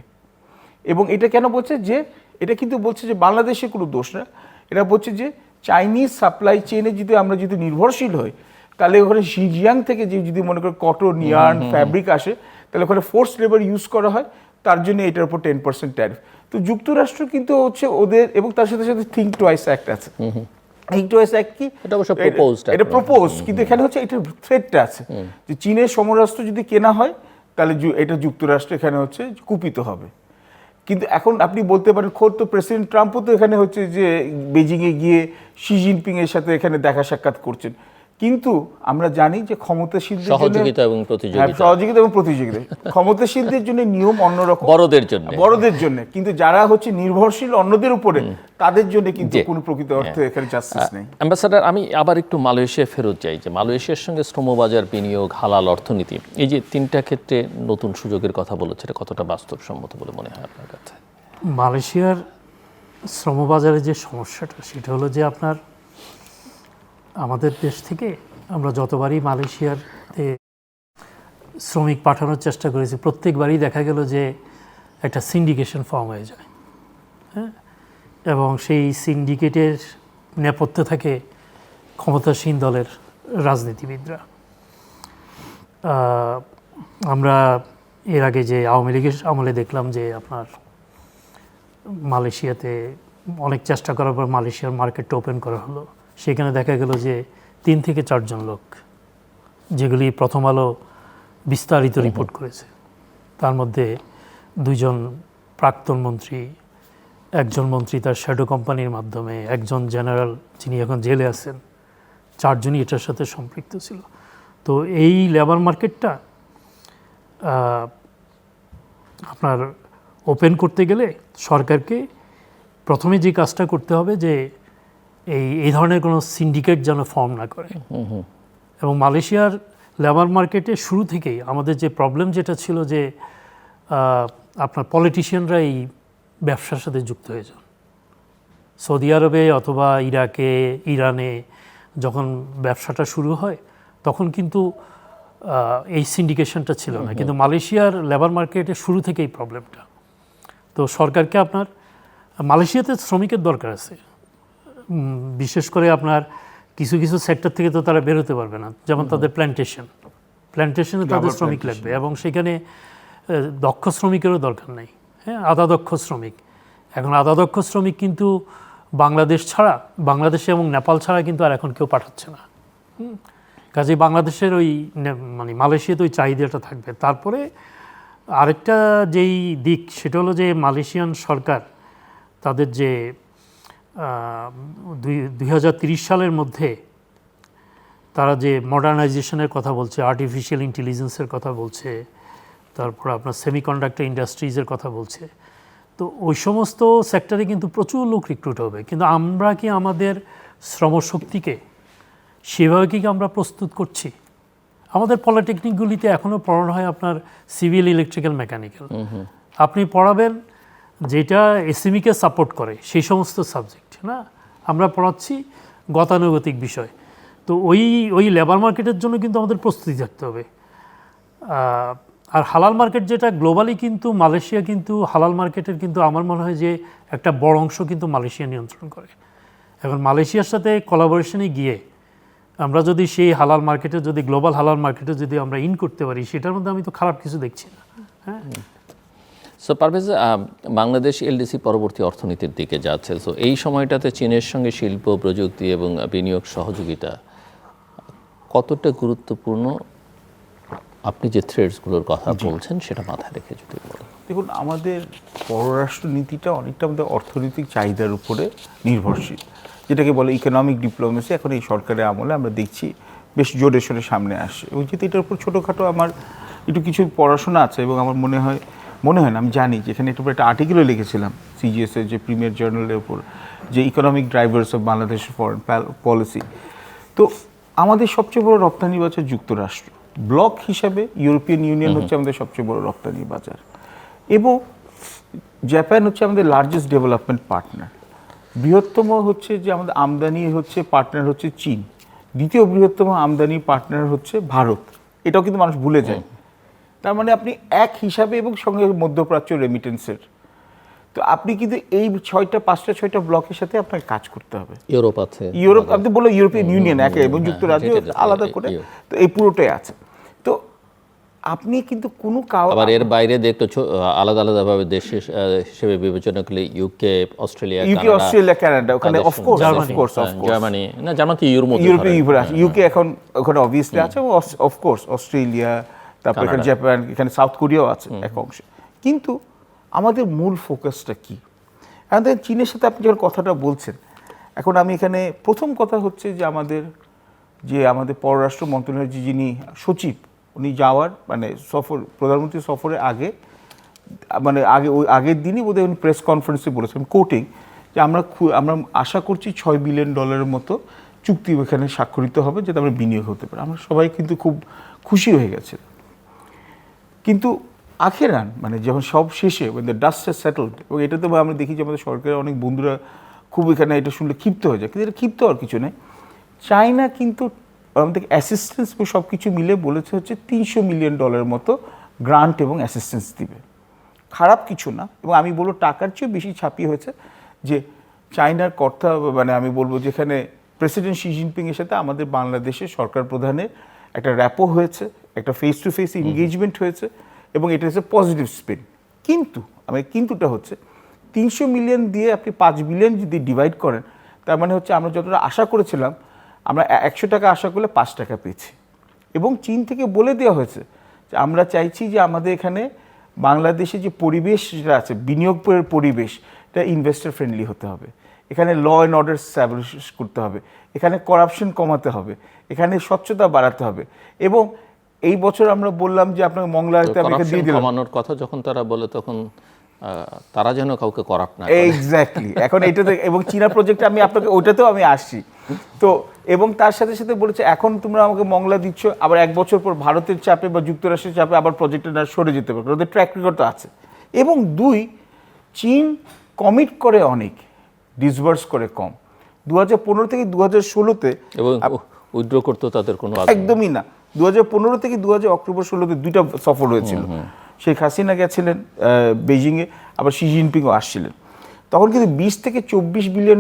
এবং এটা কেন বলছে, যে এটা কিন্তু বলছে যে বাংলাদেশে কোনো দোষ না, এটা বলছে যে চাইনিজ সাপ্লাই চেইনে যদি আমরা যদি নির্ভরশীল হই, তাহলে ওখানে শিজিয়াং থেকে যে যদি মনে করি কটন, ইয়ার্ন, ফ্যাব্রিক আসে, তাহলে ওখানে ফোর্স লেবার ইউজ করা হয়, তার জন্য এটার উপর 10% ট্যারিফ। তো যুক্তরাষ্ট্র কিন্তু হচ্ছে ওদের, এবং তার সাথে সাথে থিঙ্ক টুয়াইস অ্যাক্ট আছে। থিঙ্ক টুয়াইস অ্যাক্ট কি, এটা অবশ্য proposed এটা প্রপোজ, কিন্তু এখানে হচ্ছে এটার থ্রেটটা আছে যে চীনের সমরাস্ত্র যদি কেনা হয়, তাহলে এটা যুক্তরাষ্ট্র এখানে হচ্ছে কুপিত হবে। কিন্তু এখন আপনি বলতে পারেন, খোদ তো প্রেসিডেন্ট ট্রাম্পও তো এখানে হচ্ছে যে বেজিংয়ে গিয়ে শি জিনপিং এর সাথে এখানে দেখা সাক্ষাৎ করছেন। কিন্তু আমরা জানি যে ক্ষমতাশীলদের জন্য সহযোগিতা এবং প্রতিযোগিতা, সহযোগিতা এবং প্রতিযোগিতা, ক্ষমতাশীলদের জন্য নিয়ম অন্যরকম, বড়দের জন্য, কিন্তু যারা হচ্ছে নির্ভরশীল অন্যদের উপরে, তাদের জন্য কিন্তু কোনো প্রকৃত অর্থে এখানে জাস্টিস নেই। অ্যাম্বাসাডার, আমি আবার একটু মালয়েশিয়া ফেরত যাই, যে মালয়েশিয়ার সঙ্গে শ্রমবাজার, বিনিয়োগ, হালাল অর্থনীতি, এই যে তিনটা ক্ষেত্রে নতুন সুযোগের কথা বলেছে, এটা কতটা বাস্তবসম্মত বলে মনে হয় আপনার কাছে? মালয়েশিয়ার শ্রমবাজারে যে সমস্যাটা, সেটা হলো যে আপনার আমাদের দেশ থেকে আমরা যতবারই মালয়েশিয়াতে শ্রমিক পাঠানোর চেষ্টা করেছি, প্রত্যেকবারই দেখা গেল যে একটা সিন্ডিকেশন ফর্ম হয়ে যায়, হ্যাঁ, এবং সেই সিন্ডিকেটের নেপথ্যে থাকে ক্ষমতাসীন দলের রাজনীতিবিদরা। আমরা এর আগে যে আওয়ামী লীগের আমলে দেখলাম যে আপনার মালয়েশিয়াতে অনেক চেষ্টা করার পর মালয়েশিয়ার মার্কেটটা ওপেন করা হলো, সেখানে দেখা গেল যে 3 থেকে 4 জন লোক, যেগুলি প্রথম আলো বিস্তারিত রিপোর্ট করেছে, তার মধ্যে 2 জন প্রাক্তন মন্ত্রী, 1 জন মন্ত্রী তার শ্যাডো কোম্পানির মাধ্যমে, 1 জন জেনারেল যিনি এখন জেলে আছেন, 4 জনই এটার সাথে সম্পৃক্ত ছিল। তো এই লেবার মার্কেটটা আপনার ওপেন করতে গেলে সরকারকে প্রথমে যে কাজটা করতে হবে, যে এই ধরনের কোনো সিন্ডিকেট যেন ফর্ম না করে। এবং মালয়েশিয়ার লেবার মার্কেটে শুরু থেকেই আমাদের যে প্রবলেম যেটা ছিল, যে আপনার পলিটিশিয়ানরা এই ব্যবসার সাথে যুক্ত হয়ে যান। সৌদি আরবে অথবা ইরাকে, ইরানে যখন ব্যবসাটা শুরু হয়, তখন কিন্তু এই সিন্ডিকেশনটা ছিল না, কিন্তু মালয়েশিয়ার লেবার মার্কেটে শুরু থেকেই প্রবলেমটা। তো সরকারকে আপনার মালয়েশিয়াতে শ্রমিকের দরকার আছে, বিশেষ করে আপনার কিছু কিছু সেক্টর থেকে তো তারা বেরোতে পারবে না, যেমন তাদের প্ল্যান্টেশনে তাদের শ্রমিক লাগবে, এবং সেখানে দক্ষ শ্রমিকেরও দরকার নেই, হ্যাঁ, আধা দক্ষ শ্রমিক। এখন আধা দক্ষ শ্রমিক কিন্তু বাংলাদেশ ছাড়া, বাংলাদেশে এবং নেপাল ছাড়া কিন্তু আর এখন কেউ পাঠাচ্ছে না। কাজেই বাংলাদেশের ওই মানে মালয়েশিয়াতে ওই চাহিদাটা থাকবে। তারপরে আরেকটা যেই দিক, সেটা হলো যে মালয়েশিয়ান সরকার তাদের যে 2030 সালের মধ্যে তারা যে মডার্নাইজেশনের কথা বলছে, আর্টিফিশিয়াল ইন্টেলিজেন্সের কথা বলছে, তারপর আপনার সেমিকন্ডাক্টর ইন্ডাস্ট্রিজের কথা বলছে। তো ওই সমস্ত সেক্টরে কিন্তু প্রচুর লোক রিক্রুট হবে, কিন্তু আমরা কি আমাদের শ্রমশক্তিকে সেভাবে কি আমরা প্রস্তুত করছি? আমাদের পলিটেকনিকগুলিতে এখনও পড়ানো হয় আপনার সিভিল, ইলেকট্রিক্যাল, মেকানিক্যাল। আপনি পড়াবেন যেটা এসএমইকে সাপোর্ট করে সেই সমস্ত সাবজেক্ট, না, আমরা পড়াচ্ছি গতানুগতিক বিষয়। তো ওই লেবার মার্কেটের জন্য কিন্তু আমাদের প্রস্তুতি থাকতে হবে। আর হালাল মার্কেট যেটা গ্লোবালি, কিন্তু মালয়েশিয়া কিন্তু হালাল মার্কেটের কিন্তু আমার মনে হয় যে একটা বড় অংশ কিন্তু মালয়েশিয়া নিয়ন্ত্রণ করে। এখন মালয়েশিয়ার সাথে কোলাবোরেশনে গিয়ে আমরা যদি সেই হালাল মার্কেটে, যদি গ্লোবাল হালাল মার্কেটে যদি আমরা ইন করতে পারি, সেটার মধ্যে আমি তো খারাপ কিছু দেখছি না। হ্যাঁ, সো পারভেজ, বাংলাদেশ এলডিসি পরবর্তী অর্থনীতির দিকে যাচ্ছে। সো এই সময়টাতে চীনের সঙ্গে শিল্প, প্রযুক্তি এবং বিনিয়োগ সহযোগিতা কতটা গুরুত্বপূর্ণ, আপনি যে থ্রেডসগুলোর কথা বলছেন সেটা মাথায় রেখে যদি বলেন। দেখুন, আমাদের পররাষ্ট্র নীতিটা অনেকটা আমাদের অর্থনৈতিক চাহিদার উপরে নির্ভরশীল, যেটাকে বলে ইকোনমিক ডিপ্লোমেসি। এখন এই সরকারের আমলে আমরা দেখছি বেশ জোরে সোরে সামনে আসছে। এবং যেহেতু এটার উপর ছোটোখাটো আমার একটু কিছু পড়াশোনা আছে, এবং আমার মনে হয় না, আমি জানি যে এখানে একটা আর্টিকেলও লিখেছিলাম সিজিএসের যে প্রিমিয়ার জার্নালের উপর, যে economic drivers of Bangladesh foreign policy. তো আমাদের সবচেয়ে বড় রপ্তানি বাজার যুক্তরাষ্ট্র, ব্লক হিসাবে ইউরোপিয়ান ইউনিয়ন হচ্ছে আমাদের সবচেয়ে বড় রপ্তানি বাজার, এবং জাপান হচ্ছে আমাদের লার্জেস্ট ডেভেলপমেন্ট পার্টনার। বৃহত্তম হচ্ছে যে আমাদের আমদানি হচ্ছে পার্টনার হচ্ছে চীন, দ্বিতীয় বৃহত্তম আমদানি পার্টনার হচ্ছে ভারত। এটাও কিন্তু মানুষ ভুলে যায়। তার মানে আপনি এক হিসাবে, এবং সঙ্গে মধ্যপ্রাচ্য রেমিটেন্সের, তো আপনি কিন্তু এই 5টা-6টা ব্লকের সাথে আপনাকে কাজ করতে হবে। ইউরোপ আছে, ইউরোপ, আপনি বললো ইউরোপিয়ান ইউনিয়ন একে, এবং যুক্তরাজ্য আলাদা করে, তো এই পুরোটাই আছে। তো আপনি কিন্তু কোনো আবার এর বাইরে দেখতে আলাদা আলাদাভাবে দেশ হিসেবে বিবেচনা করলে ইউকে, অস্ট্রেলিয়া, কানাডা, ওখানে অফকোর্স জার্মানি, না জার্মানি তো ইউকে এখন ওখানে অবভিয়াসলি আছে, অফকোর্স অস্ট্রেলিয়া, তারপর এখানে জাপান, এখানে সাউথ কোরিয়াও আছে এক অংশে। কিন্তু আমাদের মূল ফোকাসটা কি? এখন দেখেন চীনের সাথে আপনি যখন কথাটা বলছেন, এখন আমি এখানে প্রথম কথা হচ্ছে যে আমাদের পররাষ্ট্র মন্ত্রণালয়ের যিনি সচিব, উনি যাওয়ার প্রধানমন্ত্রী সফরের আগে, ওই আগের দিনই বোধহয় উনি প্রেস কনফারেন্সে বলেছেন, কোটিং, যে আমরা আশা করছি $6 বিলিয়ন মতো চুক্তি এখানে স্বাক্ষরিত হবে, যাতে আমরা বিনিয়োগ হতে পারে। আমরা সবাই কিন্তু খুব খুশি হয়ে গেছে। কিন্তু আখেরান যখন সব শেষে, ডাস্ট হ্যাজ সেটলড, এবং এটাতে আমরা দেখি যে আমাদের সরকারের অনেক বন্ধুরা খুব এখানে এটা শুনলে ক্ষিপ্ত হয়ে যায়, কিন্তু এটা ক্ষিপ্ত হওয়ার কিছু নেই। চায়না কিন্তু আমাদের অ্যাসিস্ট্যান্স সব কিছু মিলে বলেছে হচ্ছে $300 মিলিয়ন মতো গ্রান্ট এবং অ্যাসিস্ট্যান্স দিবে। খারাপ কিছু না, এবং আমি বলবো টাকার চেয়েও বেশি ছাপিয়ে হয়েছে যে চায়নার কর্তা, আমি বলবো যেখানে প্রেসিডেন্ট শি জিনপিংয়ের সাথে আমাদের বাংলাদেশের সরকার প্রধানের একটা র্যাপো হয়েছে, একটা ফেস টু ফেস এনগেজমেন্ট হয়েছে, এবং এটা হচ্ছে পজিটিভ স্পিন। কিন্তুটা হচ্ছে 300 মিলিয়ন দিয়ে আপনি 5 বিলিয়ন যদি ডিভাইড করেন, তার মানে হচ্ছে আমরা যতটা আশা করেছিলাম, আমরা 100 টাকা আশা করলে 5 টাকা পেয়েছি। এবং চীন থেকে বলে দেওয়া হয়েছে যে আমরা চাইছি যে আমাদের এখানে বাংলাদেশে যে পরিবেশ যেটা আছে, বিনিয়োগের পরিবেশ, এটা ইনভেস্টর ফ্রেন্ডলি হতে হবে, এখানে ল অ্যান্ড অর্ডার স্ট্যাবলিশ করতে হবে, এখানে করাপশন কমাতে হবে, এখানে স্বচ্ছতা বাড়াতে হবে। এবং এই বছর আমরা বললাম যে আপনাকে মংলাতে দিয়ে দিলাম কমানোর কথা, যখন তারা বলে তখন তারা যেন কাউকে করাপ্ট না। এক্স্যাক্টলি। এখন এটাতে, এবং চীনা প্রজেক্টে আমি আপনাকে ওইটাতেও আমি আসছি তো, এবং তার সাথে সাথে বলেছে এখন তোমরা আমাকে মংলা দিচ্ছ, আবার 1 বছর পর ভারতের চাপে বা যুক্তরাষ্ট্রের চাপে আবার প্রজেক্টটা সরে যেতে পারে, ওদের ট্র্যাক রেকর্ড তো আছে। এবং 2, চীন কমিট করে অনেক, ডিসবার্স করে কম। 2015 থেকে 2016-তে এবং উইথড্র করতে তাদের কোনো একদমই না। 2015 থেকে অক্টোবর 2016-তে 2টা সফর হয়েছিল। শেখ হাসিনা গেছিলেন বেজিংয়ে, আবার শি জিনপিংও আসছিলেন। তখন কিন্তু 20 থেকে $24 বিলিয়ন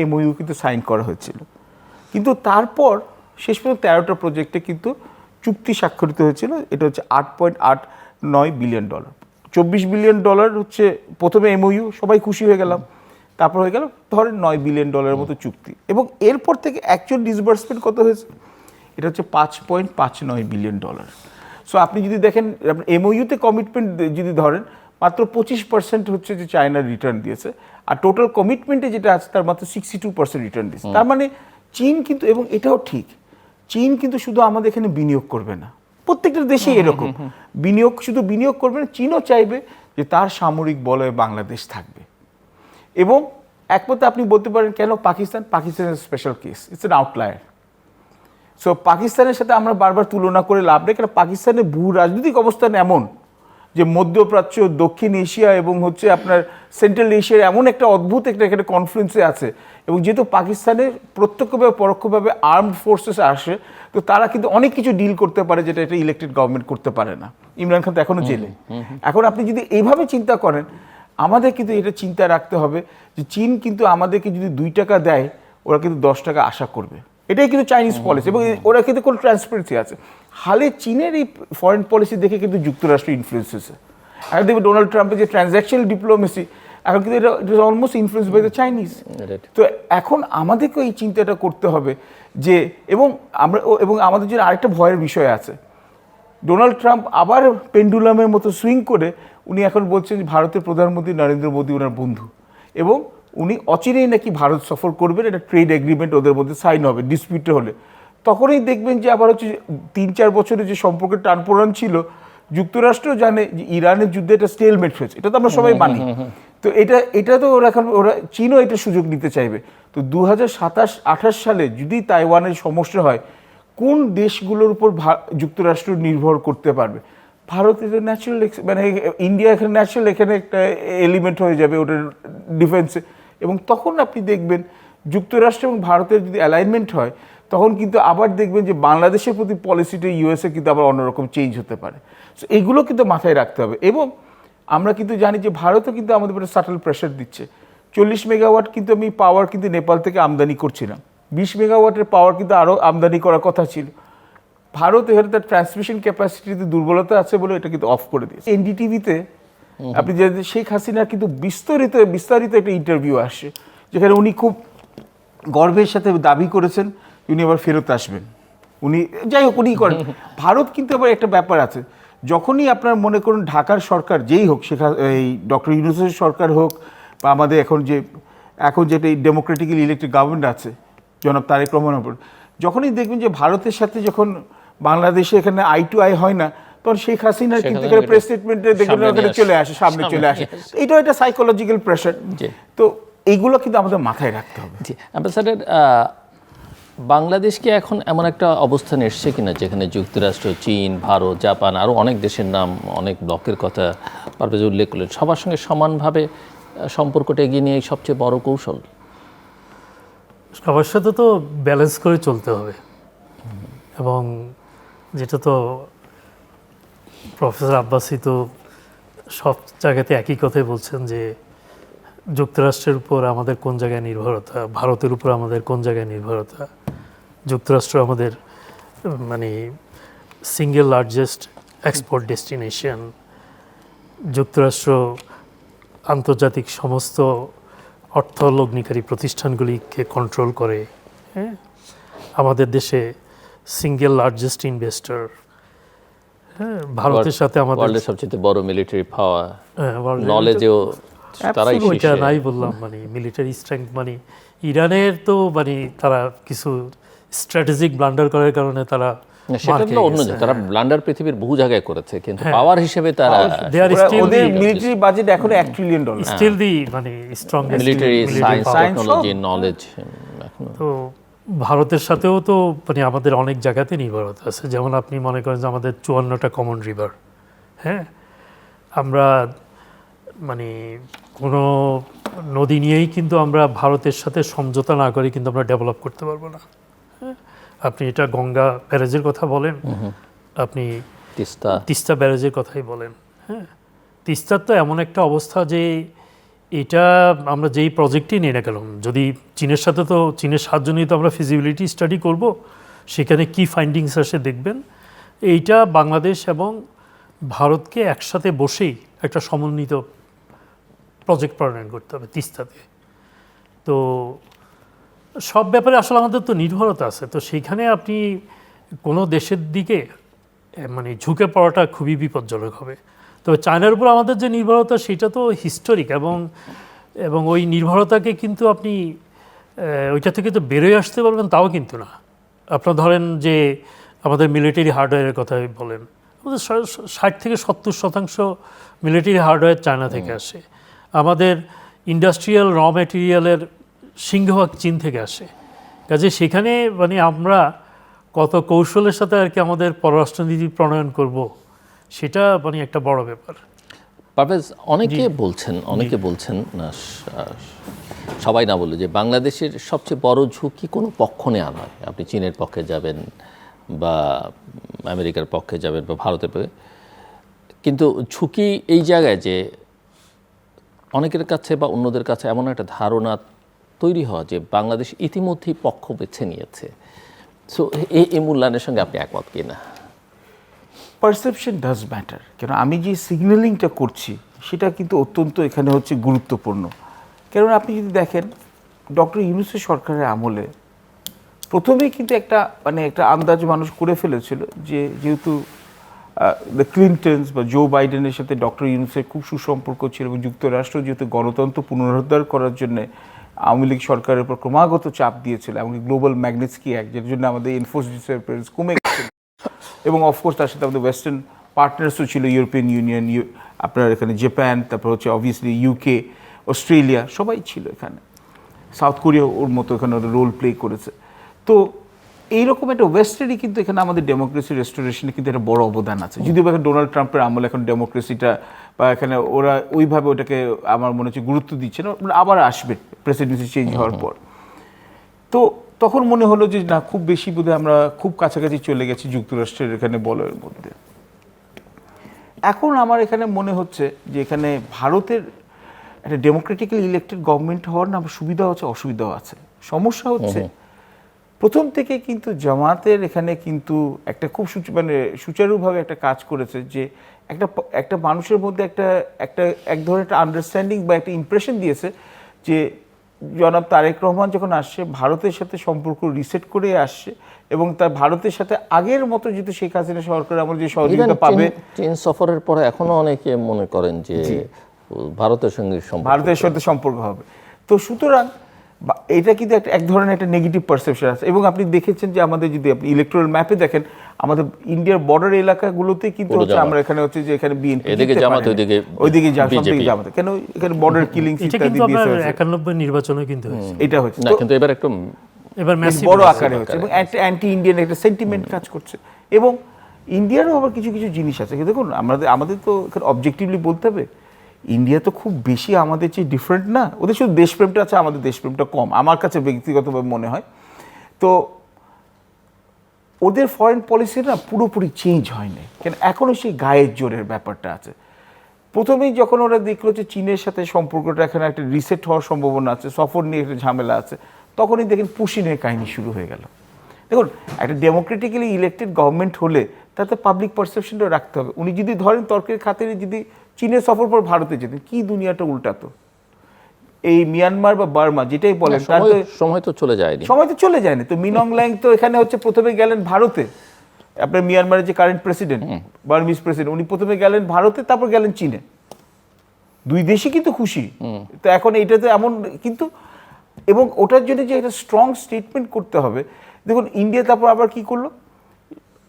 MOU কিন্তু সাইন করা হয়েছিল। কিন্তু তারপর শেষ পর্যন্ত 13টা প্রজেক্টে কিন্তু চুক্তি স্বাক্ষরিত হয়েছিল। এটা হচ্ছে $8.89 বিলিয়ন। $24 বিলিয়ন হচ্ছে প্রথমে MOU, সবাই খুশি হয়ে গেলাম। তারপর হয়ে গেল ধরেন $9 বিলিয়ন মতো চুক্তি, এবং এরপর থেকে অ্যাকচুয়াল ডিসবার্সমেন্ট কত হয়েছে, এটা হচ্ছে $5.59 বিলিয়ন। সো আপনি যদি দেখেন MOU-তে কমিটমেন্ট যদি ধরেন, মাত্র 25% হচ্ছে যে চায়না রিটার্ন দিয়েছে, আর টোটাল কমিটমেন্টে যেটা আছে তার মাত্র 62% রিটার্ন দিয়েছে। তার মানে চীন কিন্তু, এবং এটাও ঠিক, চীন কিন্তু শুধু আমাদের এখানে বিনিয়োগ করবে না, প্রত্যেকটা দেশেই এরকম শুধু বিনিয়োগ করবে না, চীনও চাইবে যে তার সামরিক বলয়ে বাংলাদেশ থাকবে। এবং একমতে আপনি বলতে পারেন কেন পাকিস্তানের special case, it's an outlier. So পাকিস্তানের সাথে আমরা বারবার তুলনা করে লাভ নেই, কারণ পাকিস্তানের ভূ রাজনৈতিক অবস্থান এমন যে মধ্যপ্রাচ্য, দক্ষিণ এশিয়া এবং হচ্ছে আপনার সেন্ট্রাল এশিয়ার এমন একটা অদ্ভুত একটা কনফ্লুয়েন্সে আছে। এবং যেহেতু পাকিস্তানের প্রত্যক্ষভাবে পরোক্ষভাবে আর্মড ফোর্সেস আসে, তো তারা কিন্তু অনেক কিছু ডিল করতে পারে যেটা একটা ইলেক্টেড গভর্নমেন্ট করতে পারে না। ইমরান খান তো এখনও জেলে। এখন আপনি যদি এইভাবে চিন্তা করেন, আমাদের কিন্তু এটা চিন্তা রাখতে হবে যে চীন কিন্তু আমাদেরকে যদি 2 টাকা দেয়, ওরা কিন্তু 10 টাকা আশা করবে। এটাই কিন্তু চাইনিজ পলিসি, এবং ওরা কিন্তু কোনো ট্রান্সপারেন্সি আছে। হালে চীনের এই ফরেন পলিসি দেখে কিন্তু যুক্তরাষ্ট্র ইনফ্লুয়েন্স হয়েছে। এখন দেখবে ডোনাল্ড ট্রাম্পের যে ট্রানজ্যাকশনাল ডিপ্লোমেসি, এখন কিন্তু এটা almost influence by the Chinese. তো এখন আমাদেরকেও এই চিন্তাটা করতে হবে যে, এবং আমাদের জন্য আরেকটা ভয়ের বিষয় আছে, ডোনাল্ড ট্রাম্প আবার পেন্ডুলামের মতো সুইং করে উনি এখন বলছেন যে ভারতের প্রধানমন্ত্রী নরেন্দ্র মোদী ওনার বন্ধু, এবং উনি অচিরেই নাকি ভারত সফর করবেন, এটা ট্রেড এগ্রিমেন্ট ওদের মধ্যে সাইন হবে ডিসপিউটে হলে। তখনই দেখবেন যে আবার হচ্ছে 3-4 বছরের যে সম্পর্কের টানপোড়েন ছিল, যুক্তরাষ্ট্র জানে যে ইরানের যুদ্ধে এটা স্টেলমেট হয়েছে, এটা তো আমরা সবাই মানি। তো এটা তো ওরা চীনও এটা সুযোগ নিতে চাইবে। তো 2027-28 সালে যদি তাইওয়ানের সমস্যা হয়, কোন দেশগুলোর উপর যুক্তরাষ্ট্র নির্ভর করতে পারবে? ভারত ইজ এ ন্যাচারাল, মানে ইন্ডিয়া এখানে ন্যাচারাল এখানে একটা এলিমেন্ট হয়ে যাবে ওটার ডিফেন্সে। এবং তখন আপনি দেখবেন যুক্তরাষ্ট্র এবং ভারতের যদি অ্যালাইনমেন্ট হয়, তখন কিন্তু আবার দেখবেন যে বাংলাদেশের প্রতি পলিসিটা ইউএসএ কিন্তু আবার অন্যরকম চেঞ্জ হতে পারে। সো এগুলো কিন্তু মাথায় রাখতে হবে। এবং আমরা কিন্তু জানি যে ভারতও কিন্তু আমাদের উপরে সাটল প্রেশার দিচ্ছে। 40 মেগাওয়াট কিন্তু আমি পাওয়ার কিন্তু নেপাল থেকে আমদানি করছিলাম, 20 মেগাওয়াটের পাওয়ার কিন্তু আরও আমদানি করার কথা ছিল। ভারত এখানে তার ট্রান্সমিশন ক্যাপাসিটিতে দুর্বলতা আছে বলে এটা কিন্তু অফ করে দিয়েছে। এনডিটিভিতে আপনি যে শেখ হাসিনার কিন্তু বিস্তারিত একটা ইন্টারভিউ আসে, যেখানে উনি খুব গর্বের সাথে দাবি করেছেন উনি আবার ফেরত আসবেন। উনি যাই হোক উনি করেন। ভারত কিন্তু আবার একটা ব্যাপার আছে, যখনই আপনার মনে করুন ঢাকার সরকার যেই হোক, এই ডক্টর ইউনূসের সরকার হোক বা আমাদের এখন যেটা ডেমোক্রেটিক্যালি ইলেক্টেড গভর্নমেন্ট আছে জনাব তারেক রহমানের উপর, যখনই দেখবেন যে ভারতের সাথে যখন বাংলাদেশে এখানে আই টু আই হয় না, তখন শেখ হাসিনার কিন্তু এখানে প্রেস স্টেটমেন্টে দেখবেন ওখানে সামনে চলে আসে। এটাও একটা সাইকোলজিক্যাল প্রেশার। তো এইগুলো কিন্তু আমাদের মাথায় রাখতে হবে। জি অ্যাম্বাসাডার, বাংলাদেশকে এখন এমন একটা অবস্থানে এসছে কিনা যেখানে যুক্তরাষ্ট্র, চীন, ভারত, জাপান আরও অনেক দেশের নাম, অনেক ব্লকের কথা পারভেজ উল্লেখ করলেন, সবার সঙ্গে সমানভাবে সম্পর্কটা এগিয়ে নিয়ে সবচেয়ে বড় কৌশল? সবার সাথে তো ব্যালেন্স করে চলতে হবে। এবং যেটা তো প্রফেসর আব্বাসি তো সব জায়গাতে একই কথাই বলছেন যে যুক্তরাষ্ট্রের উপর আমাদের কোন জায়গায় নির্ভরতা, ভারতের উপর আমাদের কোন জায়গায় নির্ভরতা। যুক্তরাষ্ট্র আমাদের মানে সিঙ্গেল লার্জেস্ট এক্সপোর্ট ডেস্টিনেশন। যুক্তরাষ্ট্র আন্তর্জাতিক সমস্ত অর্থ লগ্নিকারী প্রতিষ্ঠানগুলিকে কন্ট্রোল করে। হ্যাঁ, আমাদের দেশে সিঙ্গেল লার্জেস্ট ইনভেস্টর। হ্যাঁ, ভারতের সাথে আমাদের ওয়ার্ল্ডের সবচেয়ে বড় মিলিটারি পাওয়ার, নলেজেও তারাই ওইটা নাই বললাম, মানে মিলিটারি স্ট্রেংথ। মানে ইরানের তো মানে তারা কিছু স্ট্র্যাটেজিক ব্লান্ডার করার কারণে তারা সেটা তো অন্য, তারা ব্লান্ডার পৃথিবীর বহু জায়গায় করেছে, কিন্তু পাওয়ার হিসেবে তারা ওদের মিলিটারি বাজেট এখন $1 ট্রিলিয়ন, স্টিল দি মানে strongest military science, technology, knowledge. তো ভারতের সাথেও তো মানে আমাদের অনেক জায়গাতে নির্ভরতা আছে। যেমন আপনি মনে করেন যে আমাদের 54টা কমন রিভার। হ্যাঁ, আমরা মানে কোনো নদী নিয়েই কিন্তু আমরা ভারতের সাথে সমঝোতা না করে কিন্তু আমরা ডেভেলপ করতে পারবো না। হ্যাঁ, আপনি এটা গঙ্গা ব্যারেজের কথা বলেন, আপনি তিস্তা ব্যারেজের কথাই বলেন। হ্যাঁ, তিস্তার তো এমন একটা অবস্থা যে এটা আমরা যেই প্রজেক্টই নিয়ে না গেলাম, যদি চীনের সাথে, তো চীনের সাহায্য নিয়ে তো আমরা ফিজিবিলিটি স্টাডি করব, সেখানে কি ফাইন্ডিংস আসে দেখবেন। এইটা বাংলাদেশ এবং ভারতকে একসাথে বসেই একটা সমন্বিত প্রজেক্ট প্রণয়ন করতে হবে তিস্তাতে। তো সব ব্যাপারে আসলে আমাদের তো নির্ভরতা আছে। তো সেইখানে আপনি কোনো দেশের দিকে মানে ঝুঁকে পড়াটা খুবই বিপজ্জনক হবে। তো চায়নার উপর আমাদের যে নির্ভরতা সেটা তো হিস্টোরিক, এবং ওই নির্ভরতাকে কিন্তু আপনি ওইটা থেকে তো বেরোয় আসতে পারবেন তাও কিন্তু না। আপনার ধরেন যে আমাদের মিলিটারি হার্ডওয়্যারের কথাই বলেন, আমাদের 60 থেকে 70% মিলিটারি হার্ডওয়্যার চায়না থেকে আসে। আমাদের ইন্ডাস্ট্রিয়াল র ম্যাটেরিয়ালের সিংহভাগ চীন থেকে আসে। কাজে সেখানে মানে আমরা কত কৌশলের সাথে আর কি আমাদের পররাষ্ট্রনীতি প্রণয়ন করব, সেটা মানে একটা বড় ব্যাপার। পারভেজ, অনেকে বলছেন না, সবাই না বলে, যে বাংলাদেশের সবচেয়ে বড় ঝুঁকি কোনো পক্ষ নেওয়া নয়। আপনি চীনের পক্ষে যাবেন বা আমেরিকার পক্ষে যাবেন বা ভারতের পক্ষে, কিন্তু ঝুঁকি এই জায়গায় যে অনেকের কাছে বা অন্যদের কাছে এমন একটা ধারণা তৈরি হওয়া যে বাংলাদেশ ইতিমধ্যেই পক্ষ বেছে নিয়েছে। সো এই মূল্যায়নের সঙ্গে আপনি একমত কিনা? Perception does matter. কেন আমি যে সিগন্যালিংটা করছি সেটা কিন্তু অত্যন্ত এখানে হচ্ছে গুরুত্বপূর্ণ। কারণ আপনি যদি দেখেন ডক্টর ইউনূসের সরকারের আমলে প্রথমেই কিন্তু একটা আন্দাজ মানুষ করে ফেলেছিল যে যেহেতু দ্য ক্লিনটনস বা জো বাইডেনের সাথে ডক্টর ইউনূসের খুব সুসম্পর্ক ছিল, এবং যুক্তরাষ্ট্র যেহেতু গণতন্ত্র পুনরুদ্ধার করার জন্য আওয়ামী লীগ সরকারের উপর ক্রমাগত চাপ দিয়েছিল, এমনকি গ্লোবাল ম্যাগনেটস্কি অ্যাক্ট, যেটার জন্য আমাদের এনফোর্স ডিসঅ্যাপিয়ারেন্স কমে গেছিল, এবং অফকোর্স তার সাথে আমাদের ওয়েস্টার্ন পার্টনার্সও ছিল, ইউরোপিয়ান ইউনিয়ন, আপনার এখানে জাপান, তারপর হচ্ছে অবভিয়াসলি ইউকে, অস্ট্রেলিয়া, সবাই ছিল এখানে। সাউথ কোরিয়া ওর মতো এখানে রোল প্লে করেছে। তো এইরকম একটা ওয়েস্টেরই কিন্তু এখানে আমাদের ডেমোক্রেসি রেস্টোরেশনে কিন্তু একটা বড় অবদান আছে, যদিও এখন ডোনাল্ড ট্রাম্পের আমলে এখন ডেমোক্রেসিটা বা এখানে ওরা ওইভাবে ওটাকে আমার মনে হচ্ছে গুরুত্ব দিচ্ছে না, আবার আসবে প্রেসিডেন্সি চেঞ্জ হওয়ার পর। তো তখন মনে হলো যে না, খুব বেশি বোধহয় আমরা খুব কাছাকাছি চলে গেছি যুক্তরাষ্ট্রের এখানে বলয়ের মধ্যে। এখন আমার এখানে মনে হচ্ছে যে এখানে ভারতের একটা ডেমোক্রেটিক্যালি ইলেক্টেড গভর্নমেন্ট হওয়ার না সুবিধা হচ্ছে, অসুবিধাও আছে। সমস্যা হচ্ছে প্রথম থেকে কিন্তু জামাতের এখানে কিন্তু একটা খুব মানে সুচারুভাবে একটা কাজ করেছে, যে একটা মানুষের মধ্যে এক ধরনের একটা আন্ডারস্ট্যান্ডিং বা একটা ইমপ্রেশন দিয়েছে যে জনাব তারেক রহমান যখন আসছে ভারতের সাথে সম্পর্ক রিসেট করে আসছে, এবং তার ভারতের সাথে আগের মতো যদি শেখ হাসিনা সরকার আমরা যে সহযোগিতা পাবে। চীন সফরের পরে এখনো অনেকে মনে করেন যে ভারতের সাথে সম্পর্ক হবে। তো সুতরাং এটা কিন্তু এক ধরনের একটা নেগেটিভ পারসেপশন আছে। এবং আপনি দেখেছেন যে আমাদের যদি আপনি ইলেকট্রাল ম্যাপে দেখেন, আমাদের ইন্ডিয়ার বর্ডার এলাকাগুলোতে কিন্তু হচ্ছে আমরা এখানে হচ্ছে যে এখানে বিএনপি, এদিকে জামাত, ওইদিকে জামাত, কেন এখানে বর্ডার কিলিং ইত্যাদি দিয়েছে। 91 নির্বাচনে কিন্তু এটা হচ্ছে না, কিন্তু এবার ম্যাসিভ বড় আকারে হচ্ছে এবং অ্যান্টি ইন্ডিয়ান একটা সেন্টিমেন্ট কাজ করছে। এবং ইন্ডিয়ারও আবার কিছু কিছু জিনিস আছে। দেখুন আমাদের তো এখানে অবজেক্টিভলি বলতে হবে, ইন্ডিয়া তো খুব বেশি আমাদের চেয়ে ডিফারেন্ট না। ওদের শুধু দেশপ্রেমটা আছে, আমাদের দেশপ্রেমটা কম আমার কাছে ব্যক্তিগতভাবে মনে হয়। তো ওদের ফরেন পলিসি না পুরোপুরি চেঞ্জ হয়নি, কেন এখনও সেই গায়ের জোরের ব্যাপারটা আছে। প্রথমেই যখন ওরা দেখলো যে চীনের সাথে সম্পর্কটা এখানে একটা রিসেট হওয়ার সম্ভাবনা আছে, সফর নিয়ে একটা ঝামেলা আছে, তখনই দেখেন পুশিনের কাহিনী শুরু হয়ে গেল। দেখুন, একটা ডেমোক্রেটিক্যালি ইলেক্টেড গভর্নমেন্ট হলে তাতে পাবলিক পারসেপশনটা রাখতে হবে। উনি যদি ধরেন তর্কের খাতিরে যদি চীনের সফর পর ভারতে যেতেন, কি দুনিয়াটা উল্টাতো। এই মিয়ানমার বা বার্মা যেটাই বলেন, সময় তো চলে যায়নি, তো মিন অং ল্যাং তো এখানে হচ্ছে প্রথমে গেলেন ভারতে, আপনার মিয়ানমারের যে কারেন্ট প্রেসিডেন্ট, বার্মিজ প্রেসিডেন্ট, উনি প্রথমে গেলেন ভারতে, তারপর গেলেন চীনে। দুই দেশই কিন্তু খুশি। তো এখন এইটাতে এমন কিন্তু, এবং ওটার জন্য যে একটা স্ট্রং স্টেটমেন্ট করতে হবে। দেখুন, ইন্ডিয়া তারপর আবার কি করলো,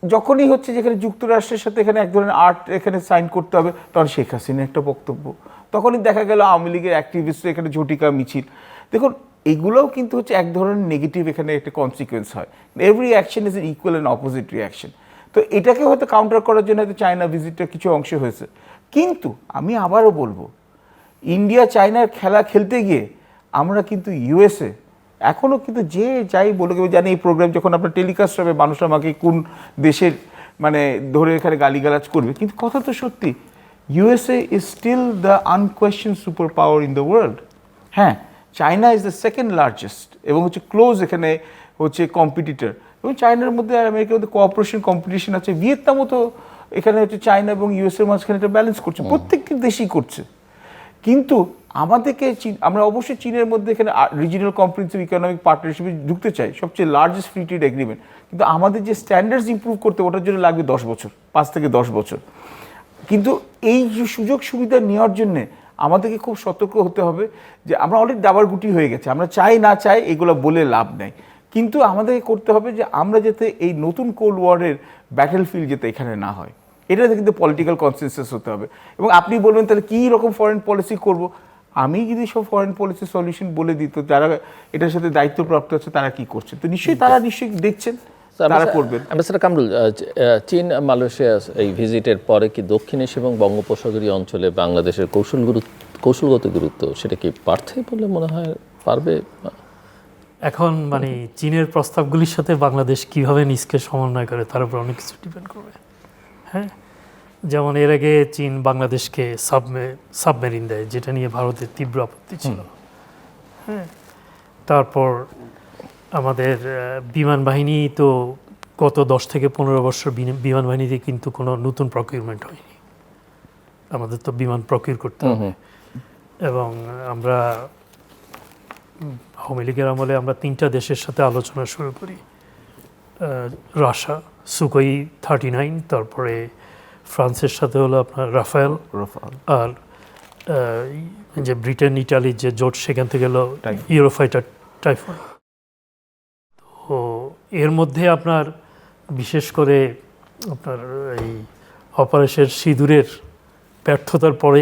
যখনই হচ্ছে যেখানে যুক্তরাষ্ট্রের সাথে এখানে এক ধরনের আর্ট এখানে সাইন করতে হবে, তখন শেখ হাসিনার একটা বক্তব্য, তখনই দেখা গেল আওয়ামী লীগের অ্যাক্টিভিস্ট এখানে ঝটিকা মিছিল। দেখুন, এগুলোও কিন্তু হচ্ছে এক ধরনের নেগেটিভ এখানে একটা কনসিকুয়েন্স হয়। Every action is equal and opposite reaction. তো এটাকে হয়তো কাউন্টার করার জন্য হয়তো চায়না ভিজিটটা কিছু অংশে হয়েছে। কিন্তু আমি আবারও বলবো, ইন্ডিয়া চায়নার খেলা খেলতে গিয়ে আমরা কিন্তু ইউএসএ এখনও কিন্তু যে যাই বলে জানি, এই প্রোগ্রাম যখন আপনার টেলিকাস্ট হবে মানুষ আমাকে কোন দেশের মানে ধরে এখানে গালিগালাজ করবে, কিন্তু কথা তো সত্যি, USA is still the unquestioned super power in the world. হ্যাঁ, China is the second largest এবং হচ্ছে ক্লোজ এখানে হচ্ছে কম্পিটিটর, এবং চায়নার মধ্যে আর আমেরিকার মধ্যে কোঅপারেশন কম্পিটিশন আছে। ভিয়েতনামও তো এখানে হচ্ছে চায়না এবং ইউএসএর মাঝখানে এটা ব্যালেন্স করছে, প্রত্যেকটি দেশই করছে। কিন্তু আমাদেরকে আমরা অবশ্যই চীনের মধ্যে এখানে রিজিনাল কম্প্রিহেনসিভ ইকোনমিক পার্টনারশিপে ঢুকতে চাই, সবচেয়ে লার্জেস্ট ফ্রি ট্রেড এগ্রিমেন্ট। কিন্তু আমাদের যে স্ট্যান্ডার্ডস ইমপ্রুভ করতে, ওটার জন্য লাগবে 10 বছর, 5 থেকে 10 বছর। কিন্তু এই যে সুযোগ সুবিধা নেওয়ার জন্যে আমাদেরকে খুব সতর্ক হতে হবে যে আমরা অলরেডি দাবারগুটি হয়ে গেছে, আমরা চাই না চাই এগুলো বলে লাভ নেই। কিন্তু আমাদেরকে করতে হবে যে আমরা যাতে এই নতুন কোল্ড ওয়ারের ব্যাটেল ফিল্ড যাতে এখানে না হয়, এটাতে কিন্তু পলিটিক্যাল কনসেনসাস হতে হবে। এবং আপনি বলবেন তাহলে কী রকম ফরেন পলিসি করব, আমি যদি সব ফরেন পলিসি সলিউশন বলে দিত, যারা এটার সাথে দায়িত্বপ্রাপ্ত আছে তারা কি করছে, তো তারা নিশ্চয়ই দেখছেন, তারা করবেন। অ্যাম্বাসেডর কামরুল, চীন মালয়েশিয়া এই ভিজিটের পরে কি দক্ষিণ এশিয়া এবং বঙ্গোপসাগরীয় অঞ্চলে বাংলাদেশের কৌশলগত গুরুত্ব সেটা কি বাড়ছে বলে মনে হয়, পারবে? এখন মানে চীনের প্রস্তাবগুলির সাথে বাংলাদেশ কিভাবে নিজকে সমন্বয় করে তার উপর অনেক কিছু ডিপেন্ড করবে। হ্যাঁ, যেমন এর আগে চীন বাংলাদেশকে সাবমেরিন দেয়, যেটা নিয়ে ভারতের তীব্র আপত্তি ছিল। হ্যাঁ, তারপর আমাদের বিমান বাহিনী তো গত 10 থেকে 15 বছর বিমান বাহিনীতে কিন্তু কোনো নতুন প্রকিউরমেন্ট হয়নি। আমাদের তো বিমান প্রকিউর করতে হবে। এবং আমরা আওয়ামী লীগের আমলে আমরা 3টা দেশের সাথে আলোচনা শুরু করি, রাশিয়া সুকোই 39, তারপরে ফ্রান্সের সাথে হলো আপনার রাফায়েল, আর যে ব্রিটেন ইটালির যে জোট সেখান থেকে গেল ইউরোফাইটার টাইফুন। তো এর মধ্যে আপনার বিশেষ করে আপনার এই অপারেশন সিঁদুরের ব্যর্থতার পরে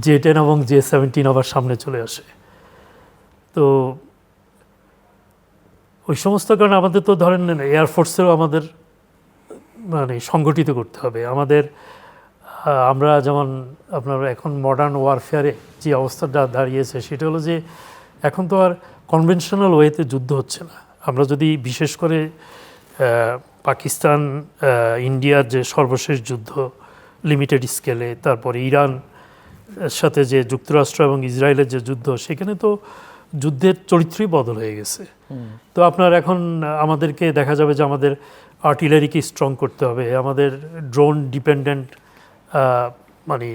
J-10 এবং J-17 আবার সামনে চলে আসে। তো ওই সমস্ত কারণে আমাদের তো ধরেন এয়ারফোর্সেও আমাদের মানে সংগঠিত করতে হবে আমাদের। আমরা যেমন আপনার এখন মডার্ন ওয়ারফেয়ারে যে অবস্থাটা দাঁড়িয়েছে সেটা হলো যে এখন তো আর কনভেনশনাল ওয়েতে যুদ্ধ হচ্ছে না। আমরা যদি বিশেষ করে পাকিস্তান ইন্ডিয়ার যে সর্বশেষ যুদ্ধ লিমিটেড স্কেলে, তারপরে ইরান সাথে যে যুক্তরাষ্ট্র এবং ইসরায়েলের যে যুদ্ধ, সেখানে তো যুদ্ধের চরিত্রই বদল হয়ে গেছে। তো আপনার এখন আমাদেরকে দেখা যাবে যে আমাদের আর্টিলারিকে স্ট্রং করতে হবে, আমাদের ড্রোন ডিপেন্ডেন্ট মানে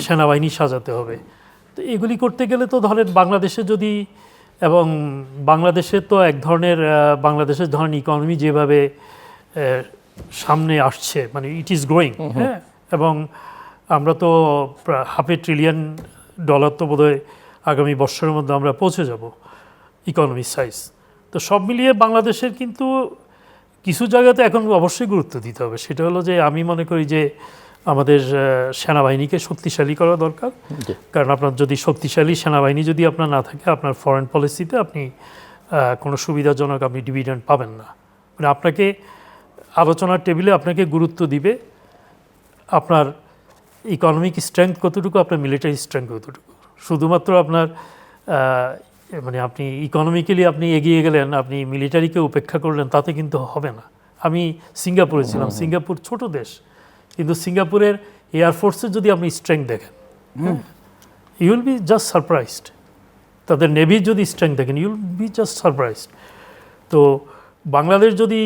সেনাবাহিনী সাজাতে হবে। তো এগুলি করতে গেলে তো ধরেন বাংলাদেশে যদি, এবং বাংলাদেশের তো এক ধরনের বাংলাদেশের ধরেন ইকোনমি যেভাবে সামনে আসছে, মানে ইট ইজ গ্রোয়িং, হ্যাঁ, এবং আমরা তো $500 ট্রিলিয়ন তো বোধহয় আগামী বছরের মধ্যে আমরা পৌঁছে যাব ইকোনমি সাইজ। তো সব মিলিয়ে বাংলাদেশের কিন্তু কিছু জায়গাতে এখন অবশ্যই গুরুত্ব দিতে হবে। সেটা হলো যে আমি মনে করি যে আমাদের সেনাবাহিনীকে শক্তিশালী করা দরকার। কারণ আপনার যদি শক্তিশালী সেনাবাহিনী যদি আপনার না থাকে, আপনার ফরেন পলিসিতে আপনি কোনো সুবিধাজনক আপনি ডিভিডেন্ড পাবেন না। মানে আপনাকে আলোচনার টেবিলে আপনাকে গুরুত্ব দিবে আপনার ইকোনমিক স্ট্রেংথ কতটুকু, আপনার মিলিটারি স্ট্রেংথ কতটুকু। শুধুমাত্র আপনার মানে আপনি ইকোনমিক্যালি আপনি এগিয়ে গেলেন, আপনি মিলিটারিকে উপেক্ষা করলেন, তাতে কিন্তু হবে না। আমি সিঙ্গাপুরে ছিলাম, সিঙ্গাপুর ছোট দেশ, কিন্তু সিঙ্গাপুরের এয়ারফোর্সের যদি আপনি স্ট্রেংথ দেখেন, you will be just surprised. তাদের নেভির যদি স্ট্রেংথ দেখেন, you will be just surprised. তো বাংলাদেশ যদি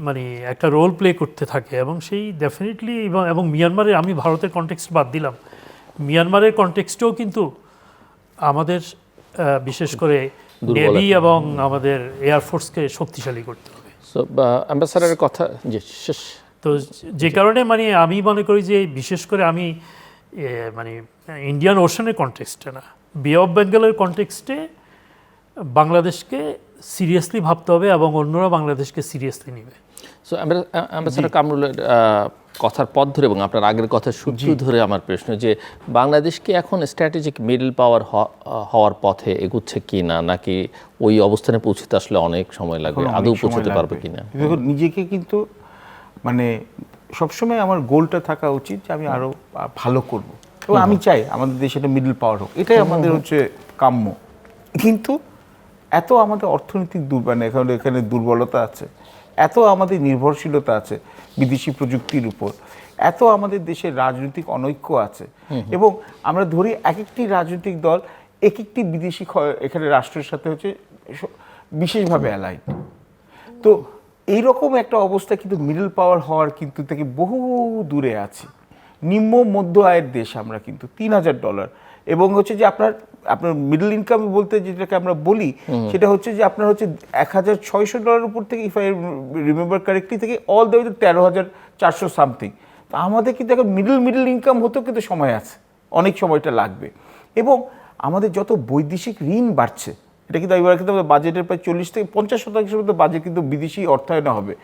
মানে একটা রোল প্লে করতে থাকে, এবং সেই ডেফিনেটলি, এবং মিয়ানমারের, আমি ভারতের কনটেক্সট বাদ দিলাম, মিয়ানমারের কনটেক্সটেও কিন্তু আমাদের বিশেষ করে নেভি এবং আমাদের এয়ারফোর্সকে শক্তিশালী করতে হবে। অ্যাম্বাসাডারের কথা যে শেষ, তো যে কারণে মানে আমি মনে করি যে বিশেষ করে আমি মানে ইন্ডিয়ান ওশানের কনটেক্সটে না, বে অফ বেঙ্গলের কনটেক্সটে বাংলাদেশকে সিরিয়াসলি ভাবতে হবে এবং অন্যরা বাংলাদেশকে সিরিয়াসলি নেবে। সো অ্যাম্বাসাডার কামরুলের কথার পথ ধরে এবং আপনার আগের কথার সূত্র ধরে আমার প্রশ্ন যে বাংলাদেশকে এখন স্ট্র্যাটেজিক মিডল পাওয়ার হওয়ার পথে এগুচ্ছে কি না, নাকি ওই অবস্থানে পৌঁছতে আসলে অনেক সময় লাগবে, আদৌ পৌঁছতে পারবে কিনা? দেখুন, নিজেকে কিন্তু মানে সবসময় আমার গোলটা থাকা উচিত যে আমি আরও ভালো করব, এবং আমি চাই আমাদের দেশে একটা মিডল পাওয়ার হোক, এটাই আমাদের হচ্ছে কাম্য। কিন্তু এত আমাদের অর্থনৈতিক মানে এখানে দুর্বলতা আছে, এত আমাদের নির্ভরশীলতা আছে বিদেশি প্রযুক্তির উপর, এত আমাদের দেশের রাজনৈতিক অনৈক্য আছে, এবং আমরা ধরি এক একটি রাজনৈতিক দল এক একটি বিদেশি এখানে রাষ্ট্রের সাথে হচ্ছে বিশেষভাবে অ্যালাইড। তো এইরকম একটা অবস্থা কিন্তু মিডল পাওয়ার হওয়ার কিন্তু থেকে বহু দূরে আছে। নিম্ন মধ্য আয়ের দেশ আমরা কিন্তু $3000, এবং হচ্ছে যে আপনার মিডল ইনকাম বলতে যেটাকে আমরা বলি সেটা হচ্ছে যে আপনার হচ্ছে $1600 উপর থেকে, ইফ আই রিমেম্বার কারেক্টলি, থেকে all the way to 13400 something. তো আমাদের কিন্তু এখন মিডল ইনকাম হতেও কিন্তু সময় আছে, অনেক সময়টা লাগবে। এবং আমাদের যত বৈদেশিক ঋণ বাড়ছে, এটা কিন্তু এবার কিন্তু বাজেটের প্রায় 40 থেকে 50% মতো বাজেট কিন্তু বিদেশি অর্থায়নে হবে।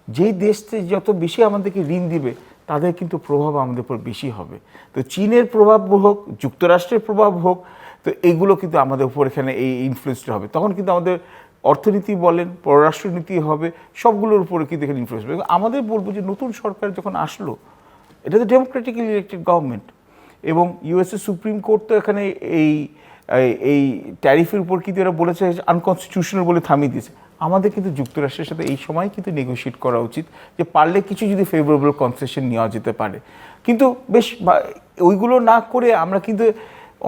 যেই দেশে যত বেশি আমাদেরকে ঋণ দিবে তাদের কিন্তু প্রভাব আমাদের উপর বেশি হবে। তো চীনের প্রভাব হোক, যুক্তরাষ্ট্রের প্রভাব হোক, তো এগুলো কিন্তু আমাদের উপর এখানে এই ইনফ্লুয়েন্সটা হবে। তখন কিন্তু আমাদের অর্থনীতি বলেন, পররাষ্ট্রনীতি হবে, সবগুলোর উপরে কিন্তু এখানে ইনফ্লুয়েন্স হবে। আমাদের বলবো যে নতুন সরকার যখন আসলো, এটা তো ডেমোক্রেটিক্যালি ইলেক্টেড গভর্নমেন্ট, এবং ইউএসএ সুপ্রিম কোর্ট তো এখানে এই ট্যারিফের উপর কিন্তু এরা বলেছে আনকনস্টিটিউশনাল বলে থামিয়ে দিয়েছে। আমাদের কিন্তু যুক্তরাষ্ট্রের সাথে এই সময় কিন্তু নেগোশিয়েট করা উচিত, যে পারলে কিছু যদি ফেভারেবল কনসেশন নেওয়া যেতে পারে। কিন্তু বেশ ওইগুলো না করে আমরা কিন্তু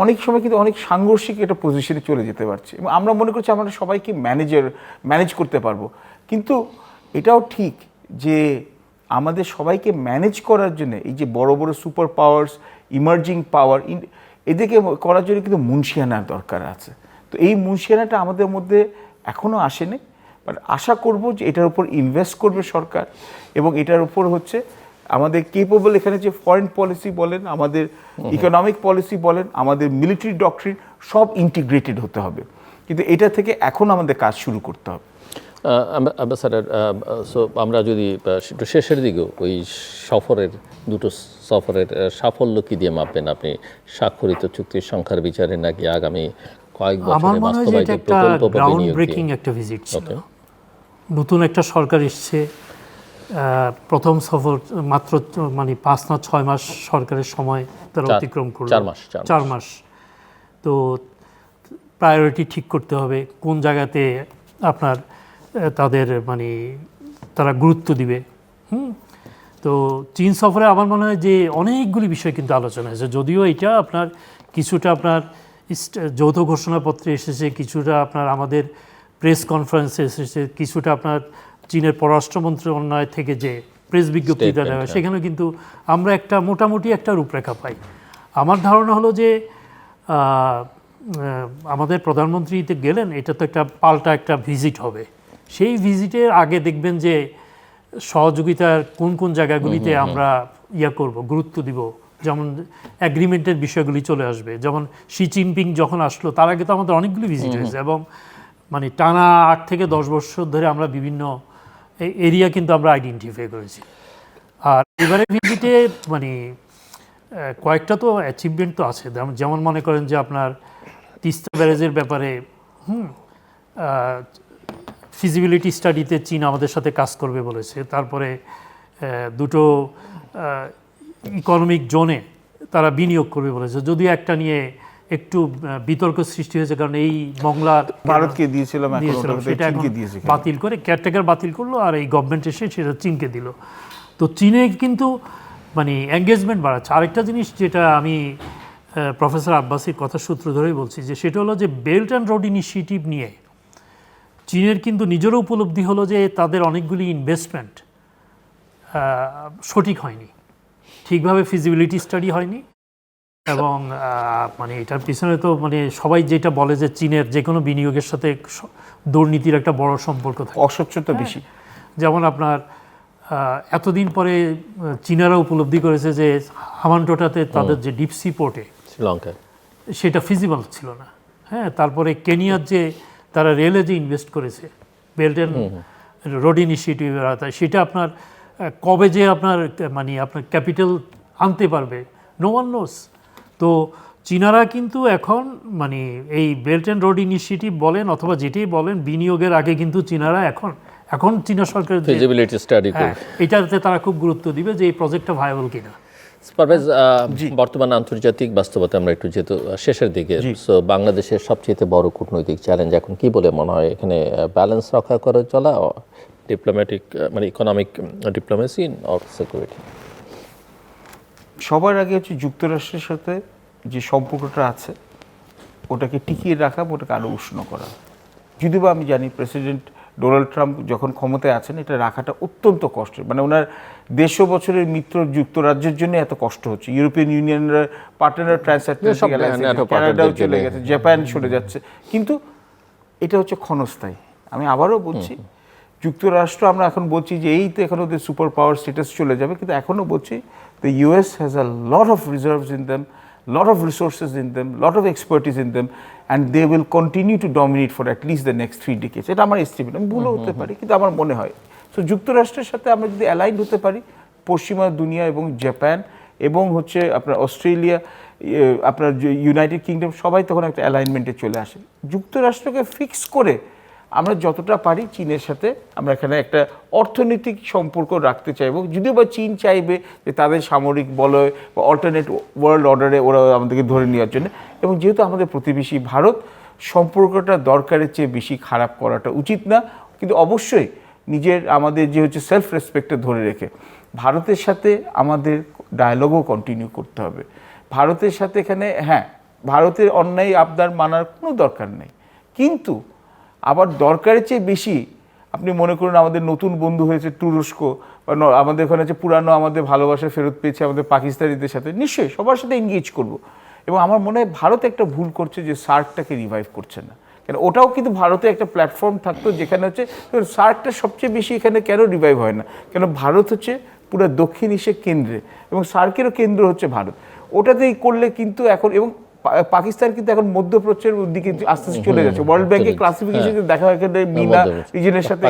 অনেক সময় কিন্তু অনেক সাংঘর্ষিক একটা পজিশনে চলে যেতে পারছি, এবং আমরা মনে করছি আমরা সবাইকে ম্যানেজ করতে পারবো। কিন্তু এটাও ঠিক যে আমাদের সবাইকে ম্যানেজ করার জন্য এই যে বড় বড় সুপার পাওয়ার্স, ইমার্জিং পাওয়ার, এদেরকে করার জন্য কিন্তু মুনশিয়ানার দরকার আছে। তো এই মুনশিয়ানাটা আমাদের মধ্যে এখনও আসেনি, বাট আশা করব যে এটার উপর ইনভেস্ট করবে সরকার, এবং এটার উপর হচ্ছে আমাদের কেপেবল, এখানে যে ফরেন পলিসি বলেন, আমাদের ইকোনমিক পলিসি বলেন, আমাদের মিলিটারি ডক্ট্রিন, সব ইন্টিগ্রেটেড হতে হবে। কিন্তু এটা থেকে এখন আমাদের কাজ শুরু করতে হবে। অ্যাম্বাসাডার, সো আমরা যদি একটু শেষের দিকেও ওই দুটো সফরের সাফল্য কি দিয়ে মাপবেন আপনি? স্বাক্ষরিত চুক্তির সংখ্যার বিচারে, নাকি আগামী কয়েক বছরে বাস্তবায়িত প্রকল্প বা বিনিয়োগ? ব্রেকিং একটা ভিজিট ছিল। নতুন একটা সরকার এসছে, প্রথম সফর মাত্র মানে 5 না 6 মাস সরকারের সময় তারা অতিক্রম করলো, 4 মাস। তো প্রায়োরিটি ঠিক করতে হবে কোন জায়গাতে আপনার তাদের মানে তারা গুরুত্ব দিবে। তো চীন সফরে আমার মনে হয় যে অনেকগুলি বিষয় কিন্তু আলোচনা হয়েছে, যদিও এটা আপনার কিছুটা আপনার যৌথ ঘোষণাপত্রে এসেছে, কিছুটা আপনার আমাদের প্রেস কনফারেন্সে এসেছে, কিছুটা আপনার চীনের পররাষ্ট্র মন্ত্রণালয় থেকে যে প্রেস বিজ্ঞপ্তিটা দেওয়া হয় সেখানে কিন্তু আমরা একটা মোটামুটি একটা রূপরেখা পাই। আমার ধারণা হলো যে আমাদের প্রধানমন্ত্রীতে গেলেন, এটা তো একটা পাল্টা একটা ভিজিট হবে, সেই ভিজিটের আগে দেখবেন যে সহযোগিতার কোন কোন জায়গাগুলিতে আমরা করব, গুরুত্ব দিব, যেমন অ্যাগ্রিমেন্টের বিষয়গুলি চলে আসবে। যেমন শি জিনপিং যখন আসলো তার আগে তো আমাদের অনেকগুলি ভিজিট হয়েছে, এবং মানে টানা 8 থেকে 10 বছর ধরে আমরা বিভিন্ন এরিয়া কিন্তু আমরা আইডেন্টিফাই করেছি। আর এবারে ভিজিটে মানে কয়েকটা তো অ্যাচিভমেন্ট তো আছে, যেমন মনে করেন যে আপনার তিস্তা ব্যারেজের ব্যাপারে ফিজিবিলিটি স্টাডিতে চীন আমাদের সাথে কাজ করবে বলেছে। তারপরে দুটো ইকোনমিক জোনে তারা বিনিয়োগ করবে বলেছে, যদিও একটা নিয়ে একটু বিতর্ক সৃষ্টি হয়েছে, কারণ এই মংলার ভারতকে দিয়েছিলাম সেটা এখন বাতিল করে কেয়ারটেকার বাতিল করলো, আর এই গভর্নমেন্ট এসে সেটা চীনকে দিল। তো চীনে কিন্তু মানে এঙ্গেজমেন্ট বাড়াচ্ছে। আরেকটা জিনিস যেটা আমি প্রফেসর আব্বাসির কথা সূত্র ধরেই বলছি, যে সেটা হলো যে বেল্ট অ্যান্ড রোড ইনিশিয়েটিভ নিয়ে চীনের কিন্তু নিজেরও উপলব্ধি হলো যে তাদের অনেকগুলি ইনভেস্টমেন্ট সঠিক হয়নি, ঠিকভাবে ফিজিবিলিটি স্টাডি হয়নি, এবং মানে এটার পিছনে তো মানে সবাই যেটা বলে যে চীনের যে কোনো বিনিয়োগের সাথে দুর্নীতির একটা বড় সম্পর্ক থাকে, অস্বচ্ছতা বেশি। যেমন আপনার এতদিন পরে চীনারা উপলব্ধি করেছে যে হামানটোটাতে তাদের যে ডিপসি পোর্টে শ্রীলঙ্কায় সেটা ফিজিবল ছিল না। হ্যাঁ, তারপরে কেনিয়ার যে তারা রেলে যে ইনভেস্ট করেছে বেল্ট অ্যান্ড রোড ইনিশিয়েটিভের আওতায়, সেটা আপনার কবে যে আপনার মানে আপনার ক্যাপিটাল আনতে পারবে, নো ওয়ান নোস। তো চীনারা কিন্তু এখন মানে এই বেল্ট অ্যান্ড রোড ইনিশিয়েটিভ বলেন অথবা যেটাই বলেন, বিনিয়োগের আগে কিন্তু চীনারা এখন চীনা সরকারের ফিজিবিলিটি স্টাডি করবে, এটাতে তারা খুব গুরুত্ব দিবে যে এই প্রজেক্টটা ভায়াবল কিনা। পারভেজ, বর্তমান আন্তর্জাতিক বাস্তবতা আমরা একটু যেহেতু শেষের দিকে, সো বাংলাদেশের সবচেয়ে বড় কূটনৈতিক চ্যালেঞ্জ এখন কি বলে মনে হয়? এখানে ব্যালেন্স রক্ষা করে চলা, ডিপ্লোম্যাটিক মানে ইকোনমিক ডিপ্লোমেসি অর সিকিউরিটি? সবার আগে হচ্ছে যুক্তরাষ্ট্রের সাথে যে সম্পর্কটা আছে ওটাকে টিকিয়ে রাখা, ওটাকে আরও উষ্ণ করা। যদিও আমি জানি প্রেসিডেন্ট ডোনাল্ড ট্রাম্প যখন ক্ষমতায় আছেন এটা রাখাটা অত্যন্ত কষ্টের, মানে ওনার 150 বছরের মিত্র যুক্তরাজ্যের জন্য এত কষ্ট হচ্ছে। ইউরোপিয়ান ইউনিয়নের পার্টনার, ট্রান্সঅ্যাটলান্টিক অ্যালায়েন্স, কানাডাও চলে গেছে, জাপান সরে যাচ্ছে, কিন্তু এটা হচ্ছে ক্ষণস্থায়ী। আমি আবারও বলছি, যুক্তরাষ্ট্র আমরা এখন বলছি যে এই তো এখন ওদের সুপার পাওয়ার স্ট্যাটাস চলে যাবে, কিন্তু এখনও বলছি the US has a lot of reserves in them, lot of resources in them, lot of expertise in them, and they will continue to dominate for at least the next 3 decades. এটা আমার estimate, আমি ভুলও হতে পারি, কিন্তু আমার মনে হয়। সো যুক্তরাষ্ট্রের সাথে আমরা যদি অ্যালাইন হতে পারি, পশ্চিমা দুনিয়া এবং জাপান এবং হচ্ছে আপনার অস্ট্রেলিয়া, আপনার ইউনাইটেড কিংডম, সবাই তখন একটা অ্যালাইনমেন্টে চলে আসে। যুক্তরাষ্ট্রকে ফিক্স করে আমরা যতটা পারি চীনের সাথে আমরা এখানে একটা অর্থনৈতিক সম্পর্ক রাখতে চাইব, যদিও বা চীন চাইবে যে তাদের সামরিক বলয় বা অল্টারনেট ওয়ার্ল্ড অর্ডারে ওরা আমাদেরকে ধরে নেওয়ার জন্য। এবং যেহেতু আমাদের প্রতিবেশী ভারত, সম্পর্কটা দরকারের চেয়ে বেশি খারাপ করাটা উচিত না, কিন্তু অবশ্যই আমাদের যে হচ্ছে সেলফ রেসপেক্টে ধরে রেখে ভারতের সাথে আমাদের ডায়ালগও কন্টিনিউ করতে হবে। ভারতের সাথে এখানে হ্যাঁ, ভারতের অন্যায় আবদার মানার কোনো দরকার নেই, কিন্তু আবার দরকারের চেয়ে বেশি আপনি মনে করুন আমাদের নতুন বন্ধু হয়েছে তুরস্ক, বা আমাদের ওখানে হচ্ছে পুরানো আমাদের ভালোবাসা ফেরত পেয়েছে আমাদের পাকিস্তানিদের সাথে, নিশ্চয়ই সবার সাথে এনগেজ করব। এবং আমার মনে হয় ভারত একটা ভুল করছে যে সার্কটাকে রিভাইভ করছে না, কেন ওটাও কিন্তু ভারতে একটা প্ল্যাটফর্ম থাকতো যেখানে হচ্ছে সার্কটা সবচেয়ে বেশি এখানে কেন রিভাইভ হয় না, কেন ভারত হচ্ছে পুরো দক্ষিণ এশিয়ার কেন্দ্রে এবং সার্কেরও কেন্দ্র হচ্ছে ভারত, ওটাতেই করলে কিন্তু এখন। এবং পাকিস্তান কিন্তু এখন মধ্যপ্রাচ্যের দিকে আস্তে আস্তে চলে যাচ্ছে। ওয়ার্ল্ড ব্যাংকের ক্লাসিফিকেশনে দেখা হয় এখানে মিনা রিজনের সাথে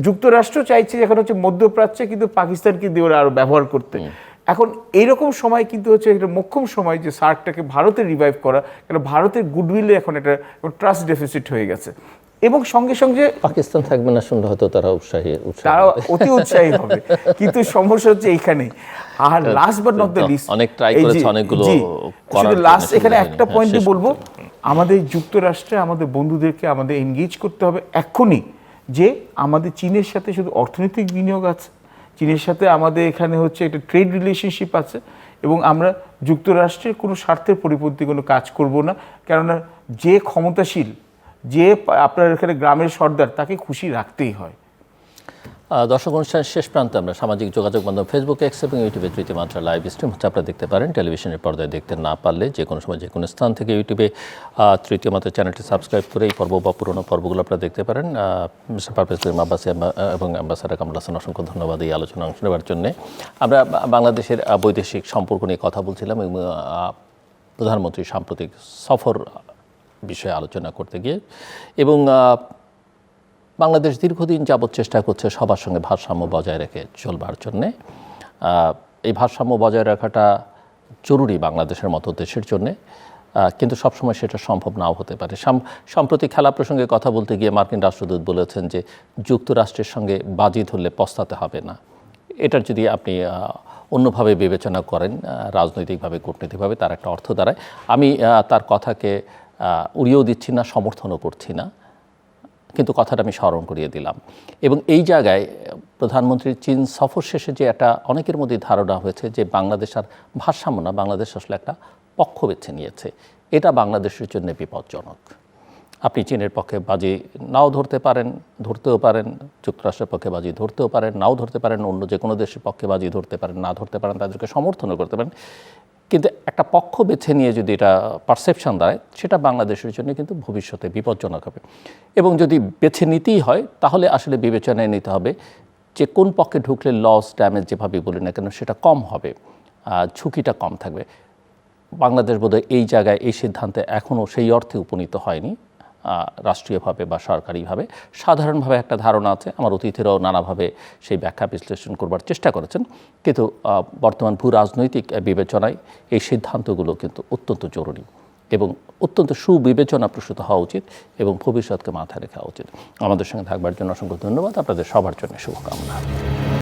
যুক্তরাষ্ট্র চাইছে এখন হচ্ছে মধ্যপ্রাচ্যে কিন্তু পাকিস্তানকে দিয়ে ওরা আরো ব্যবহার করতে। এখন এইরকম সময় কিন্তু হচ্ছে একটা মোক্ষম সময় যে সার্কটাকে ভারতে রিভাইভ করা, কেন ভারতের গুডউইলে এখন একটা ট্রাস্ট ডেফিসিট হয়ে গেছে। এবং সঙ্গে সঙ্গে পাকিস্তান থাকবে না শুনলে হয়তো তারা তারা অতি উৎসাহী হবে, কিন্তু সমস্যা হচ্ছে এইখানে। আর last but not the least, অনেক ট্রাই করেছে অনেকগুলো শুধু লাস্ট এখানে একটা পয়েন্টই বলবো, আমাদের যুক্তরাষ্ট্রে আমাদের বন্ধুদেরকে আমাদের এনগেজ করতে হবে এখনই, যে আমাদের চীনের সাথে শুধু অর্থনৈতিক বিনিয়োগ আছে, চীনের সাথে আমাদের এখানে হচ্ছে একটা ট্রেড রিলেশনশিপ আছে, এবং আমরা যুক্তরাষ্ট্রের কোনো স্বার্থের পরিপন্থী কোনো কাজ করব না। কেননা যে ক্ষমতাশীল, যে আপনার এখানে গ্রামের সর্দার, তাকে খুশি রাখতেই হয়। দর্শক অনুষ্ঠানের শেষ প্রান্তে আমরা সামাজিক যোগাযোগ মাধ্যম ফেসবুক, এক্স এবং ইউটিউবে তৃতীয় মাত্রা লাইভ স্ট্রিম হচ্ছে আপনারা দেখতে পারেন। টেলিভিশনের পর্দায় দেখতে না পারলে যে কোনো সময় যে কোনো স্থান থেকে ইউটিউবে তৃতীয় মাত্রা চ্যানেলটি সাবস্ক্রাইব করে এই পর্ব বা পুরোনো পর্বগুলো আপনারা দেখতে পারেন। মিস্টার পারভেজ করিম আব্বাসী এবং অ্যাম্বাসাডার কামরুল হাসান, অসংখ্য ধন্যবাদ এই আলোচনা অংশ নেওয়ার জন্য। আমরা বাংলাদেশের বৈদেশিক সম্পর্ক নিয়ে কথা বলছিলাম এবং প্রধানমন্ত্রীর সাম্প্রতিক সফর বিষয়ে আলোচনা করতে গিয়ে, এবং বাংলাদেশ দীর্ঘদিন যাবৎ চেষ্টা করছে সবার সঙ্গে ভারসাম্য বজায় রেখে চলবার জন্যে। এই ভারসাম্য বজায় রাখাটা জরুরি বাংলাদেশের মতো দেশের জন্যে, কিন্তু সবসময় সেটা সম্ভব নাও হতে পারে। সম্প্রতি খেলা প্রসঙ্গে কথা বলতে গিয়ে মার্কিন রাষ্ট্রদূত বলেছেন যে যুক্তরাষ্ট্রের সঙ্গে বাজি ধরলে পস্তাতে হবে না। এটার যদি আপনি অন্যভাবে বিবেচনা করেন, রাজনৈতিকভাবে কূটনৈতিকভাবে, তার একটা অর্থ দাঁড়ায়। আমি তার কথাকে উড়িয়েও দিচ্ছি না, সমর্থনও করছি না, কিন্তু কথাটা আমি স্মরণ করিয়ে দিলাম। এবং এই জায়গায় প্রধানমন্ত্রীর চীন সফর শেষে যে একটা অনেকের মধ্যে ধারণা হয়েছে যে বাংলাদেশ আর ভারসাম্য না, বাংলাদেশ আসলে একটা পক্ষ বেছে নিয়েছে, এটা বাংলাদেশের জন্য বিপজ্জনক। আপনি চীনের পক্ষে বাজি নাও ধরতে পারেন, ধরতেও পারেন, যুক্তরাষ্ট্রের পক্ষে বাজি ধরতেও পারেন, নাও ধরতে পারেন, অন্য যে কোনো দেশের পক্ষে বাজি ধরতে পারেন, না ধরতে পারেন, তাদেরকে সমর্থনও করতে পারেন, কিন্তু একটা পক্ষ বেছে নিয়ে যদি এটা পারসেপশন দাঁড়ায়, সেটা বাংলাদেশের জন্য কিন্তু ভবিষ্যতে বিপজ্জনক হবে। এবং যদি বেছে নিতেই হয়, তাহলে আসলে বিবেচনায় নিতে হবে যে কোন পক্ষে ঢুকলে লস ড্যামেজ যেভাবে বলি না কেন সেটা কম হবে, ঝুঁকিটা কম থাকবে। বাংলাদেশ বোধহয় এই জায়গায় এই সিদ্ধান্তে এখনও সেই অর্থে উপনীত হয়নি রাষ্ট্রীয়ভাবে বা সরকারিভাবে। সাধারণভাবে একটা ধারণা আছে, আমার অতিথিরাও নানাভাবে সেই ব্যাখ্যা বিশ্লেষণ করবার চেষ্টা করেছেন, কিন্তু বর্তমান ভূ রাজনৈতিক বিবেচনায় এই সিদ্ধান্তগুলো কিন্তু অত্যন্ত জরুরি এবং অত্যন্ত সুবিবেচনা প্রসূত হওয়া উচিত এবং ভবিষ্যৎকে মাথায় রেখা উচিত। আমাদের সঙ্গে থাকবার জন্য অসংখ্য ধন্যবাদ। আপনাদের সবার জন্য শুভকামনা।